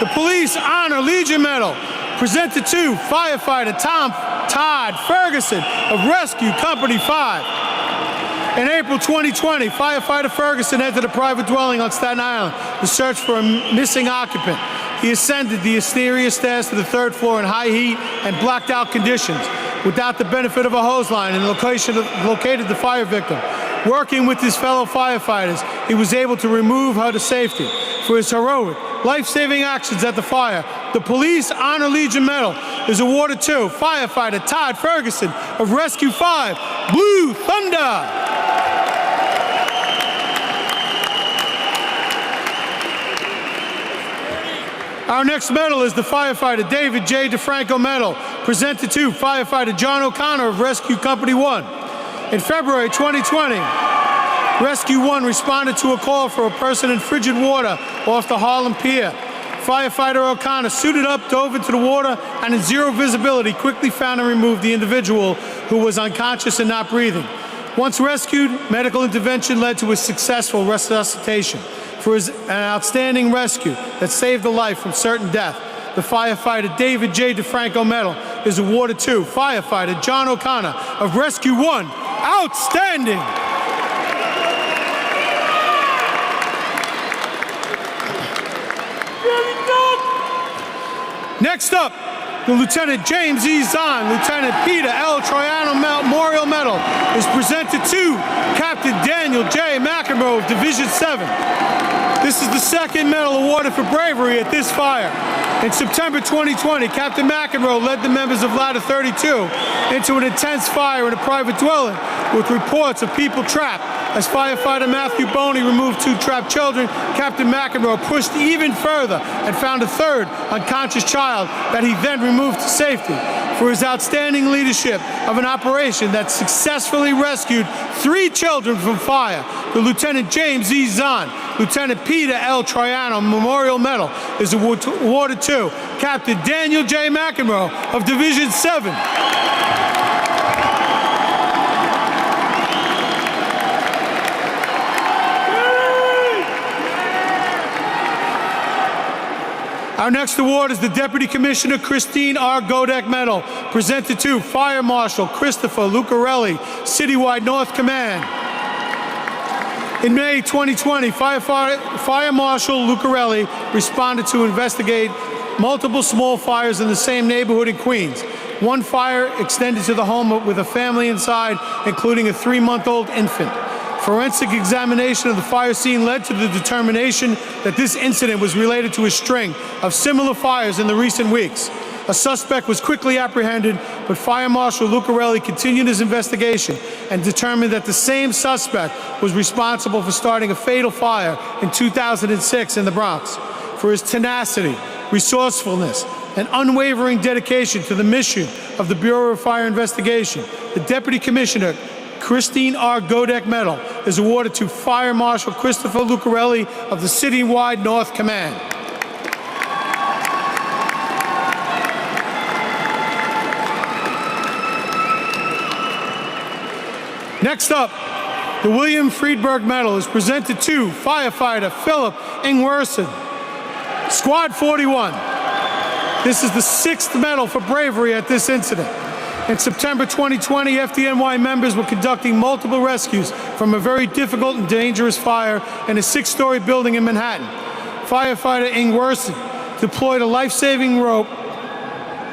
[SPEAKER 1] the Police Honor Legion Medal, presented to Firefighter Todd Ferguson of Rescue Company 5. In April 2020, Firefighter Ferguson entered a private dwelling on Staten Island to search for a missing occupant. He ascended the exterior stairs to the third floor in high heat and blacked out conditions without the benefit of a hose line and located the fire victim. Working with his fellow firefighters, he was able to remove her to safety. For his heroic, life-saving actions at the fire, the Police Honor Legion Medal is awarded to Firefighter Todd Ferguson of Rescue 5, Blue Thunder. Our next medal is the Firefighter David J. DeFranco Medal, presented to Firefighter John O'Connor of Rescue Company 1. In February 2020, Rescue 1 responded to a call for a person in frigid water off the Harlem Pier. Firefighter O'Connor suited up, dove into the water, and in zero visibility quickly found and removed the individual who was unconscious and not breathing. Once rescued, medical intervention led to a successful resuscitation. For his outstanding rescue that saved a life from certain death, the Firefighter David J. DeFranco Medal is awarded to Firefighter John O'Connor of Rescue 1. Outstanding! Next up, the Lieutenant James E. Zahn, Lieutenant Peter L. Troiano Memorial Medal is presented to Captain Daniel J. McEnroe of Division 7. This is the second medal awarded for bravery at this fire. In September 2020, Captain McEnroe led the members of Ladder 32 into an intense fire in a private dwelling with reports of people trapped. As Firefighter Matthew Boney removed 2 trapped children, Captain McEnroe pushed even further and found a third unconscious child that he then removed to safety. For his outstanding leadership of an operation that successfully rescued 3 children from fire, the Lieutenant James E. Zahn, Lieutenant Peter L. Troiano Memorial Medal is awarded to Captain Daniel J. McEnroe of Division 7. Our next award is the Deputy Commissioner Christine R. Godek Medal, presented to Fire Marshal Christopher Lucarelli, Citywide North Command. In May 2020, Fire Marshal Lucarelli responded to investigate multiple small fires in the same neighborhood in Queens. One fire extended to the home with a family inside, including a 3-month-old infant. Forensic examination of the fire scene led to the determination that this incident was related to a string of similar fires in the recent weeks. A suspect was quickly apprehended, but Fire Marshal Lucarelli continued his investigation and determined that the same suspect was responsible for starting a fatal fire in 2006 in the Bronx. For his tenacity, resourcefulness, and unwavering dedication to the mission of the Bureau of Fire Investigation, the Deputy Commissioner Christine R. Godek Medal is awarded to Fire Marshal Christopher Lucarelli of the Citywide North Command. Next up, the William Friedberg Medal is presented to Firefighter Philip Ingwersen, Squad 41. This is the 6th medal for bravery at this incident. In September 2020, FDNY members were conducting multiple rescues from a very difficult and dangerous fire in a 6-story building in Manhattan. Firefighter Ingwersen deployed a life-saving rope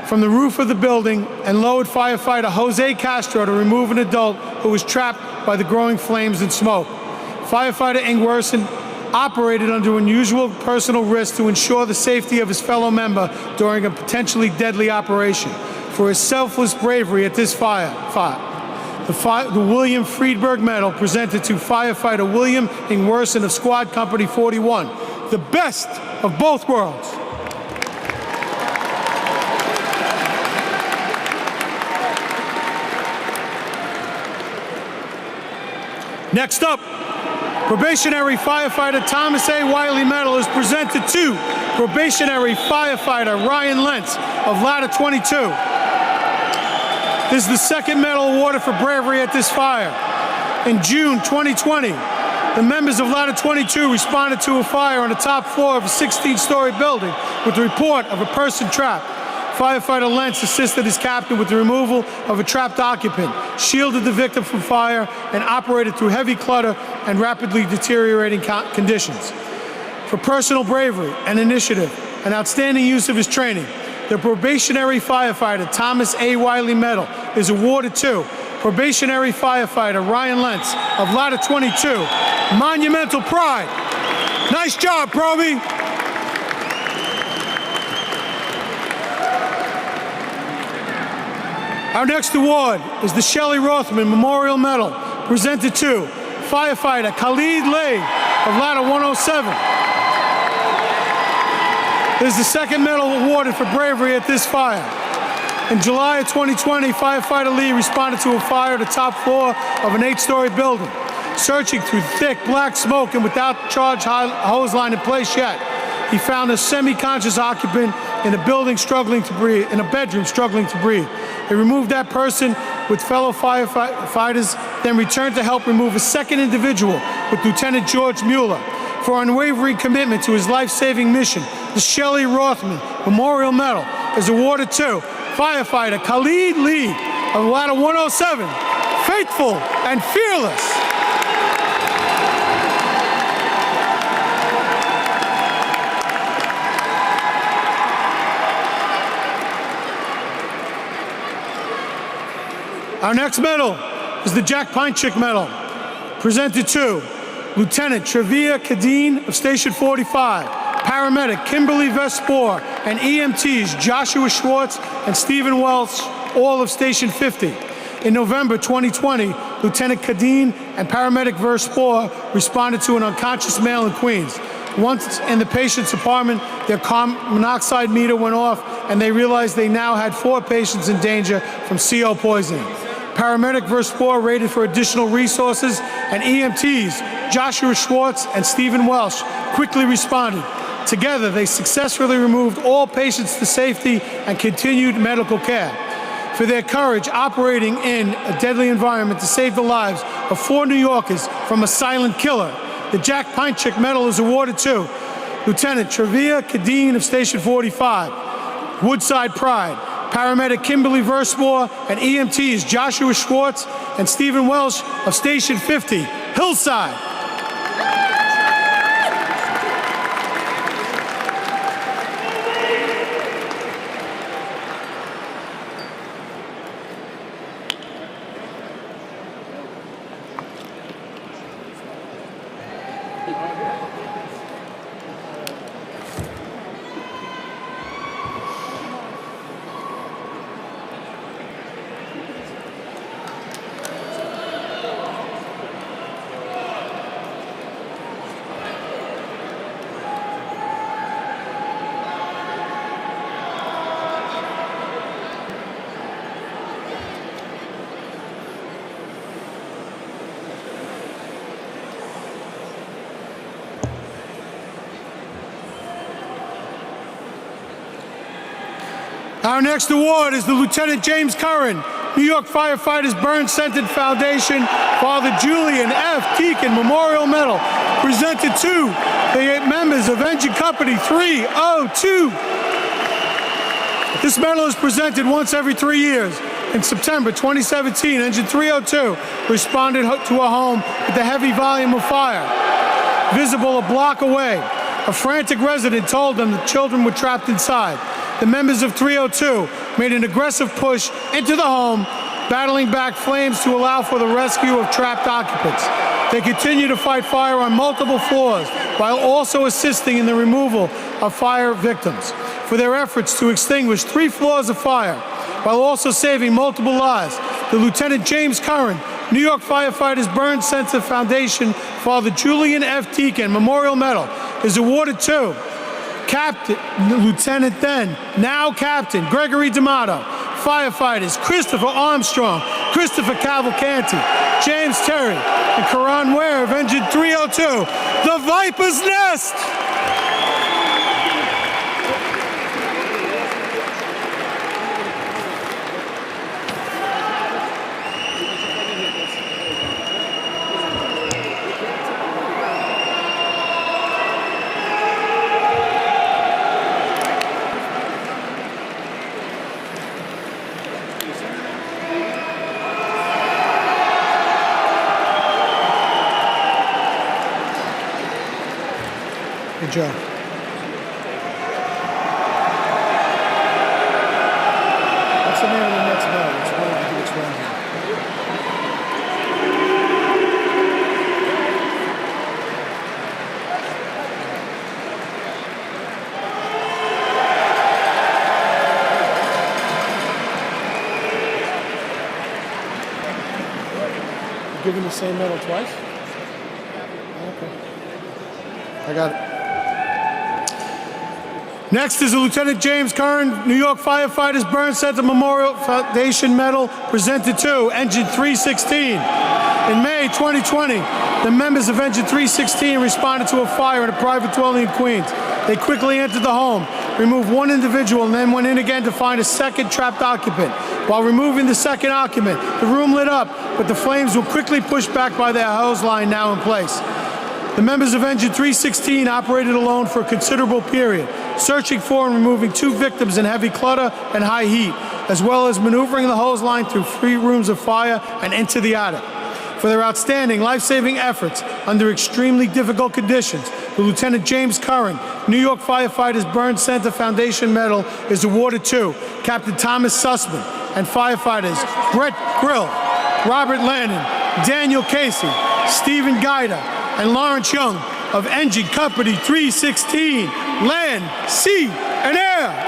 [SPEAKER 1] from the roof of the building and lowered firefighter Jose Castro to remove an adult who was trapped by the growing flames and smoke. Firefighter Ingwersen operated under unusual personal risk to ensure the safety of his fellow member during a potentially deadly operation. For his selfless bravery at this fire, the William Friedberg Medal presented to Firefighter William Ingwersen of Squad Company 41, the best of both worlds. Next up, probationary firefighter Thomas A. Wiley Medal is presented to probationary firefighter Ryan Lentz of Ladder 22. This is the 2nd medal awarded for bravery at this fire. In June 2020, the members of Ladder 22 responded to a fire on the top floor of a 16-story building with the report of a person trapped. Firefighter Lentz assisted his captain with the removal of a trapped occupant, shielded the victim from fire, and operated through heavy clutter and rapidly deteriorating conditions. For personal bravery and initiative and outstanding use of his training, the probationary firefighter Thomas A. Wiley Medal is awarded to probationary firefighter Ryan Lentz of Ladder 22. Monumental pride. Nice job, Proby. Our next award is the Shelley Rothman Memorial Medal, presented to firefighter Khalid Lay of Ladder 107. This is the 2nd medal awarded for bravery at this fire. In July of 2020, firefighter Lee responded to a fire at the top floor of an 8-story building. Searching through thick black smoke and without charge hose line in place yet, he found a semi-conscious occupant in a bedroom struggling to breathe. He removed that person with fellow firefighters, then returned to help remove a 2nd individual with Lieutenant George Mueller. For unwavering commitment to his life-saving mission, the Shelley Rothman Memorial Medal is awarded to firefighter Khalid Lee of Ladder 107, faithful and fearless. Our next medal is the Jack Pinchick Medal, presented to Lieutenant Trevia Kadeen of Station 45, paramedic Kimberly Vespor, and EMTs Joshua Schwartz and Stephen Welch, all of Station 50. In November 2020, Lieutenant Kadeen and paramedic Vespor responded to an unconscious male in Queens. Once in the patient's apartment, their carbon monoxide meter went off, and they realized they now had 4 patients in danger from CO poisoning. Paramedic Vespor raided for additional resources, and EMTs Joshua Schwartz and Stephen Welch quickly responded. Together, they successfully removed all patients to safety and continued medical care. For their courage operating in a deadly environment to save the lives of 4 New Yorkers from a silent killer, the Jack Pinchick Medal is awarded to Lieutenant Trevia Kadeen of Station 45, Woodside Pride, paramedic Kimberly Vespor, and EMTs Joshua Schwartz and Stephen Welch of Station 50, Hillside. Our next award is the Lieutenant James Curran New York Firefighters Burn Center Foundation Father Julian F. Deacon Memorial Medal, presented to the members of Engine Company 302. This medal is presented once every 3 years. In September 2017, Engine 302 responded to a home with a heavy volume of fire, visible a block away. A frantic resident told them the children were trapped inside. The members of 302 made an aggressive push into the home, battling back flames to allow for the rescue of trapped occupants. They continue to fight fire on multiple floors while also assisting in the removal of fire victims. For their efforts to extinguish 3 floors of fire, while also saving multiple lives, the Lieutenant James Curran, New York Firefighters Burn Center Foundation Father Julian F. Deacon Memorial Medal is awarded to Lieutenant then, now Captain Gregory D'Amato, firefighters Christopher Armstrong, Christopher Cavalcanti, James Terry, and Karan Ware of Engine 302, the Viper's Nest! Good job. What's the name of the next medal? It's one of the which one here. You giving the same medal twice? Okay. I got it. Next is the Lieutenant James Curran, New York Firefighters Burn Center Memorial Foundation Medal, presented to Engine 316. In May 2020, the members of Engine 316 responded to a fire in a private dwelling in Queens. They quickly entered the home, removed one individual, and then went in again to find a second trapped occupant. While removing the second occupant, the room lit up, but the flames were quickly pushed back by their hose line now in place. The members of Engine 316 operated alone for a considerable period, searching for and removing 2 victims in heavy clutter and high heat, as well as maneuvering the hose line through 3 rooms of fire and into the attic. For their outstanding life-saving efforts under extremely difficult conditions, the Lieutenant James Curran, New York Firefighters Burn Center Foundation Medal is awarded to Captain Thomas Sussman and firefighters Brett Grill, Robert Lannon, Daniel Casey, Stephen Guida, and Lawrence Young of Engine Company 316, Land, Sea, and Air.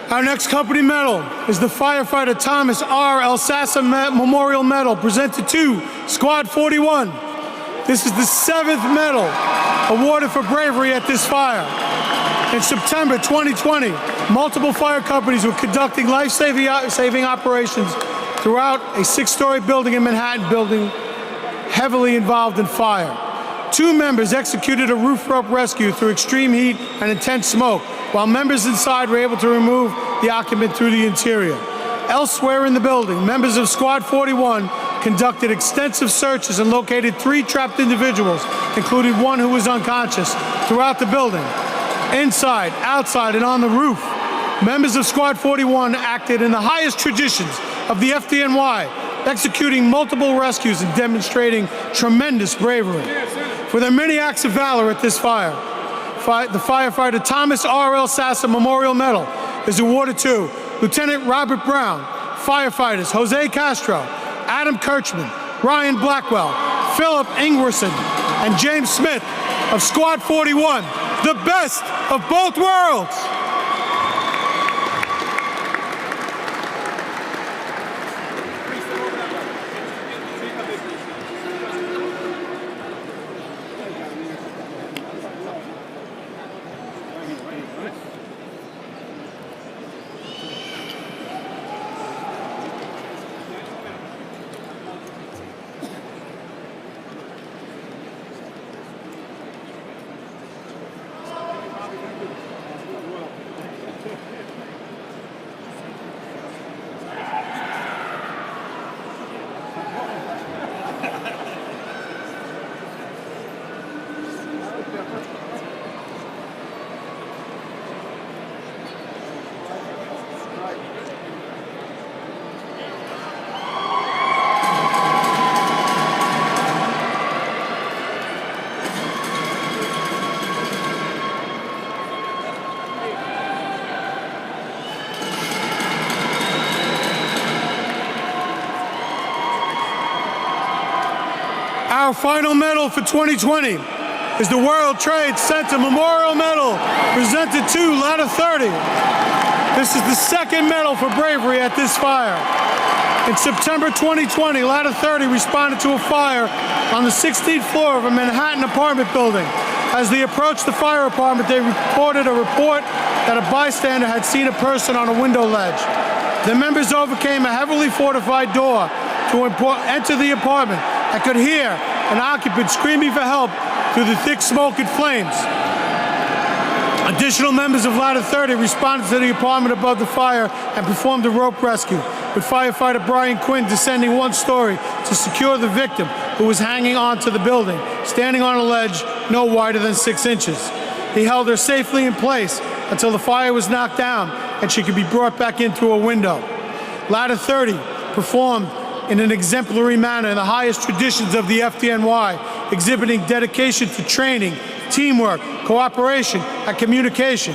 [SPEAKER 1] Our next company medal is the Firefighter Thomas R. Elsasser Memorial Medal, presented to Squad 41. This is the 7th medal awarded for bravery at this fire. In September 2020, multiple fire companies were conducting life-saving operations throughout a 6-story building in Manhattan, heavily involved in fire. 2 members executed a roof rope rescue through extreme heat and intense smoke, while members inside were able to remove the occupant through the interior. Elsewhere in the building, members of Squad 41 conducted extensive searches and located 3 trapped individuals, including one who was unconscious, throughout the building. Inside, outside, and on the roof, members of Squad 41 acted in the highest traditions of the FDNY, executing multiple rescues and demonstrating tremendous bravery. For their many acts of valor at this fire, the firefighter Thomas R.L. Sassa Memorial Medal is awarded to Lieutenant Robert Brown, firefighters Jose Castro, Adam Kirchman, Ryan Blackwell, Philip Ingwerson, and James Smith of Squad 41, the best of both worlds. Our final medal for 2020 is the World Trade Center Memorial Medal, presented to Ladder 30. This is the 2nd medal for bravery at this fire. In September 2020, Ladder 30 responded to a fire on the 16th floor of a Manhattan apartment building. As they approached the fire apartment, they reported a report that a bystander had seen a person on a window ledge. The members overcame a heavily fortified door to enter the apartment and could hear an occupant screaming for help through the thick smoke and flames. Additional members of Ladder 30 responded to the apartment above the fire and performed a rope rescue, with firefighter Brian Quinn descending 1 story to secure the victim, who was hanging onto the building, standing on a ledge no wider than 6 inches. He held her safely in place until the fire was knocked down and she could be brought back in through a window. Ladder 30 performed in an exemplary manner in the highest traditions of the FDNY, exhibiting dedication to training, teamwork, cooperation, and communication.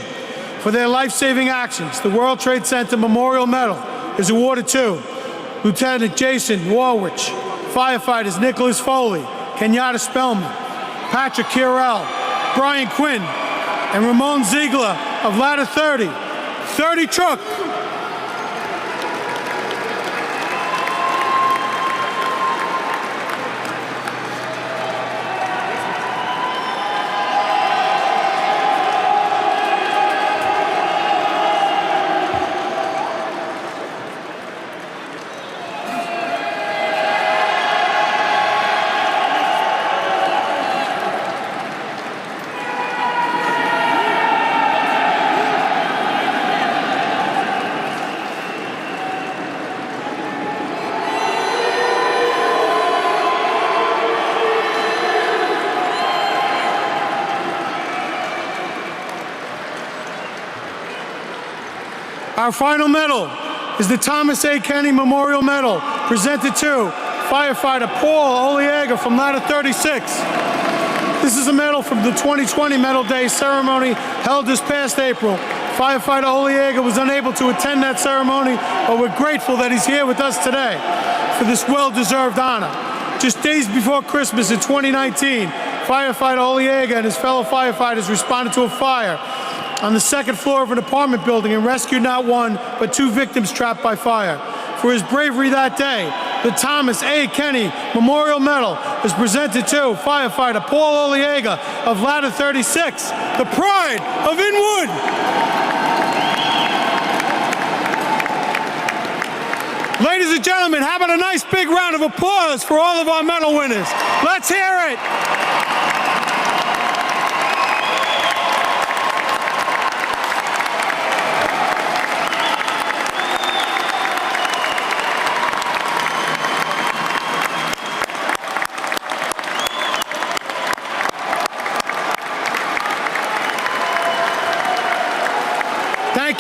[SPEAKER 1] For their life-saving actions, the World Trade Center Memorial Medal is awarded to Lieutenant Jason Warwich, firefighters Nicholas Foley, Kenyatta Spellman, Patrick Kirell, Brian Quinn, and Ramon Ziegler of Ladder 30. 30 truck. Our final medal is the Thomas A. Kenny Memorial Medal, presented to firefighter Paul Oliega from Ladder 36. This is a medal from the 2020 Medal Day ceremony held this past April. Firefighter Oliega was unable to attend that ceremony, but we're grateful that he's here with us today for this well-deserved honor. Just days before Christmas in 2019, firefighter Oliega and his fellow firefighters responded to a fire on the 2nd floor of an apartment building and rescued not 1, but 2 victims trapped by fire. For his bravery that day, the Thomas A. Kenny Memorial Medal is presented to firefighter Paul Oliega of Ladder 36, the pride of Inwood. Ladies and gentlemen, how about a nice big round of applause for all of our medal winners? Let's hear it.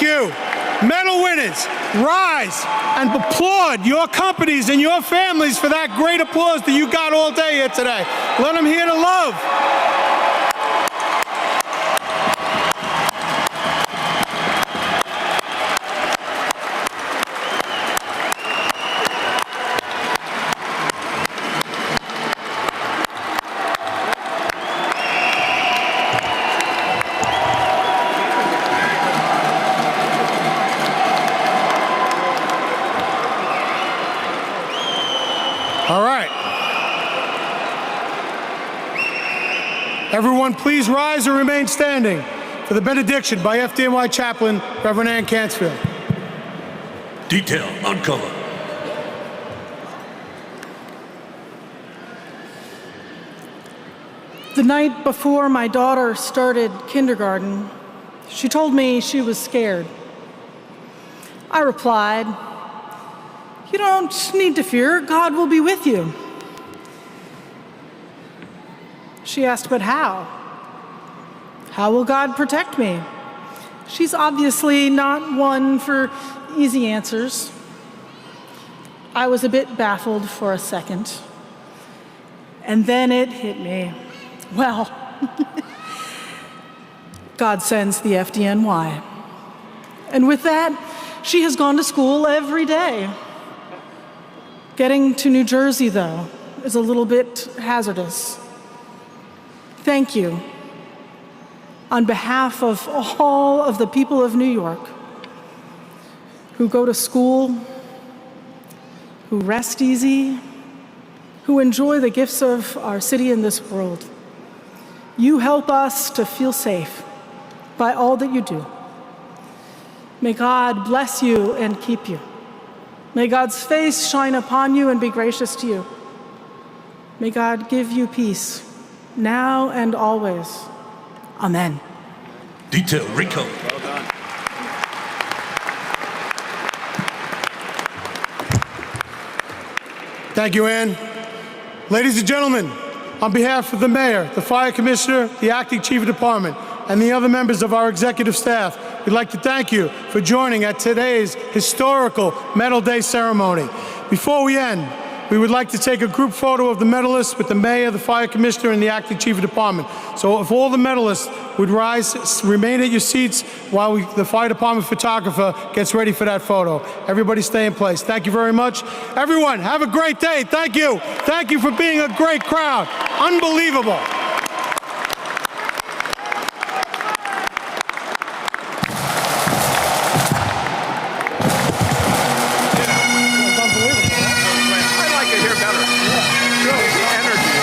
[SPEAKER 1] Thank you. Medal winners, rise and applaud your companies and your families for that great applause that you got all day here today. Let them hear the love. All right. Everyone, please rise and remain standing for the benediction by FDNY Chaplain, Reverend Ann Cansfield.
[SPEAKER 2] Detail on color.
[SPEAKER 4] The night before my daughter started kindergarten, she told me she was scared. I replied, "You don't need to fear. God will be with you." She asked, "But how? How will God protect me?" She's obviously not one for easy answers. I was a bit baffled for a second. And then it hit me. Well, God sends the FDNY. And with that, she has gone to school every day. Getting to New Jersey, though, is a little bit hazardous. Thank you. On behalf of all of the people of New York who go to school, who rest easy, who enjoy the gifts of our city and this world, you help us to feel safe by all that you do. May God bless you and keep you. May God's face shine upon you and be gracious to you. May God give you peace, now and always. Amen.
[SPEAKER 2] Detail, Rico.
[SPEAKER 5] Well done.
[SPEAKER 1] Thank you, Ann. Ladies and gentlemen, on behalf of the Mayor, the Fire Commissioner, the Acting Chief of Department, and the other members of our executive staff, we'd like to thank you for joining at today's historical Medal Day ceremony. Before we end, we would like to take a group photo of the medalists with the Mayor, the Fire Commissioner, and the Acting Chief of Department. So if all the medalists would rise, remain at your seats while the Fire Department photographer gets ready for that photo. Everybody stay in place. Thank you very much. Everyone, have a great day. Thank you. Thank you for being a great crowd. Unbelievable.